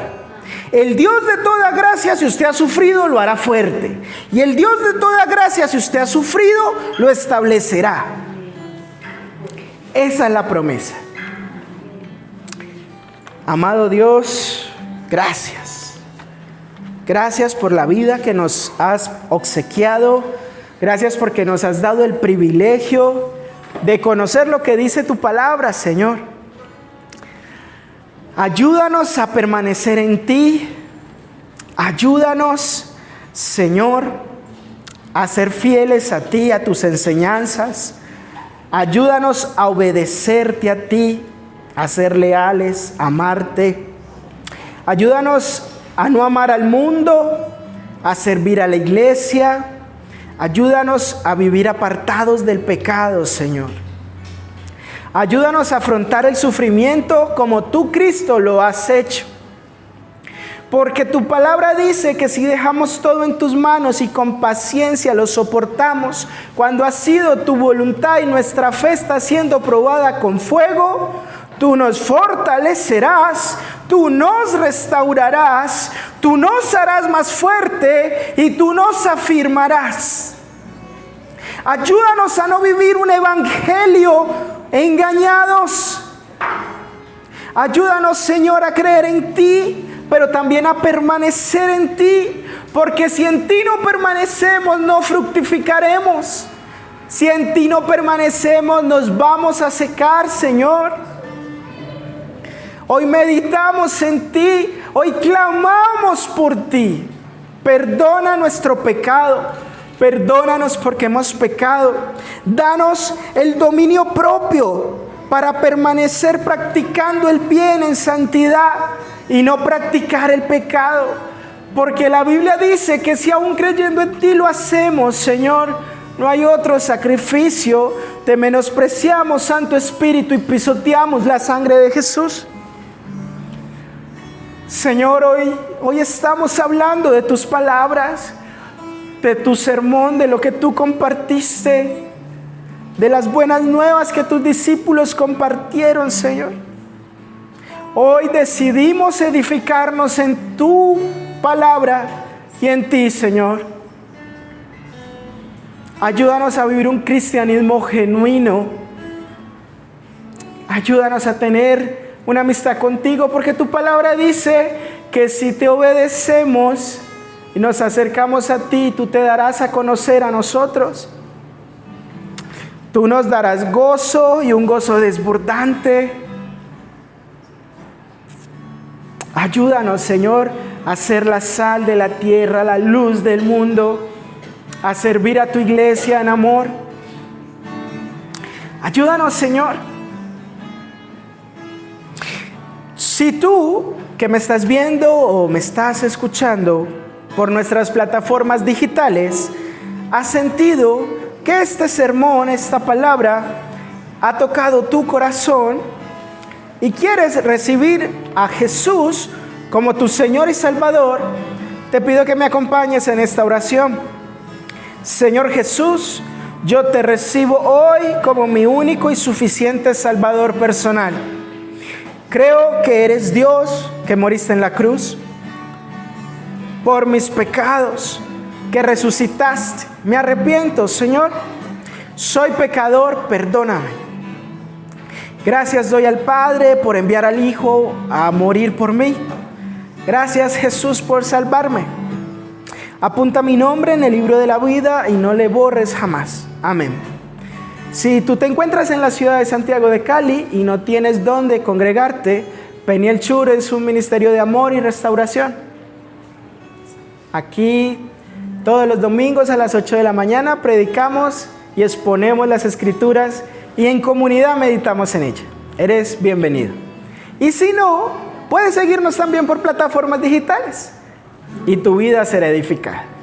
El Dios de toda gracia, si usted ha sufrido, lo hará fuerte. Y el Dios de toda gracia, si usted ha sufrido, lo establecerá. Esa es la promesa. Amado Dios, gracias. Gracias por la vida que nos has obsequiado. Gracias porque nos has dado el privilegio de conocer lo que dice tu palabra, Señor. Ayúdanos a permanecer en ti. Ayúdanos, Señor, a ser fieles a ti, a tus enseñanzas. Ayúdanos a obedecerte a ti, a ser leales, a amarte. Ayúdanos a no amar al mundo, a servir a la iglesia. Ayúdanos a vivir apartados del pecado, Señor. Ayúdanos a afrontar el sufrimiento como tú, Cristo, lo has hecho. Porque tu palabra dice que si dejamos todo en tus manos y con paciencia lo soportamos, cuando ha sido tu voluntad y nuestra fe está siendo probada con fuego, tú nos fortalecerás, tú nos restaurarás, tú nos harás más fuerte y tú nos afirmarás. Ayúdanos a no vivir un evangelio engañados. Ayúdanos, Señor, a creer en ti, pero también a permanecer en ti, porque si en ti no permanecemos, no fructificaremos. Si en ti no permanecemos, nos vamos a secar, Señor. Hoy meditamos en ti, hoy clamamos por ti. Perdona nuestro pecado, perdónanos porque hemos pecado. Danos el dominio propio para permanecer practicando el bien en santidad y no practicar el pecado, porque la Biblia dice que si aún creyendo en ti lo hacemos, Señor, no hay otro sacrificio. Te menospreciamos, Santo Espíritu, y pisoteamos la sangre de Jesús. Señor, hoy estamos hablando de tus palabras, de tu sermón, de lo que tú compartiste, de las buenas nuevas que tus discípulos compartieron, Señor. Hoy decidimos edificarnos en tu palabra y en ti, Señor. Ayúdanos a vivir un cristianismo genuino, Ayúdanos a tener una amistad contigo, porque tu palabra dice que si te obedecemos y nos acercamos a ti, tú te darás a conocer a nosotros. Tú nos darás gozo y un gozo desbordante. Ayúdanos, Señor, a ser la sal de la tierra, la luz del mundo, a servir a tu iglesia en amor. Ayúdanos, Señor. Si tú que me estás viendo o me estás escuchando por nuestras plataformas digitales, has sentido que este sermón, esta palabra, ha tocado tu corazón y quieres recibir a Jesús como tu Señor y Salvador, te pido que me acompañes en esta oración. Señor Jesús, yo te recibo hoy como mi único y suficiente Salvador personal. Creo que eres Dios, que moriste en la cruz por mis pecados, que resucitaste. Me arrepiento, Señor. Soy pecador, perdóname. Gracias doy al Padre por enviar al Hijo a morir por mí. Gracias, Jesús, por salvarme. Apunta mi nombre en el libro de la vida y no le borres jamás. Amén. Si tú te encuentras en la ciudad de Santiago de Cali y no tienes dónde congregarte, Peniel Chur es un ministerio de amor y restauración. Aquí todos los domingos a las 8 de la mañana predicamos y exponemos las Escrituras y en comunidad meditamos en ella. Eres bienvenido. Y si no, puedes seguirnos también por plataformas digitales y tu vida será edificada.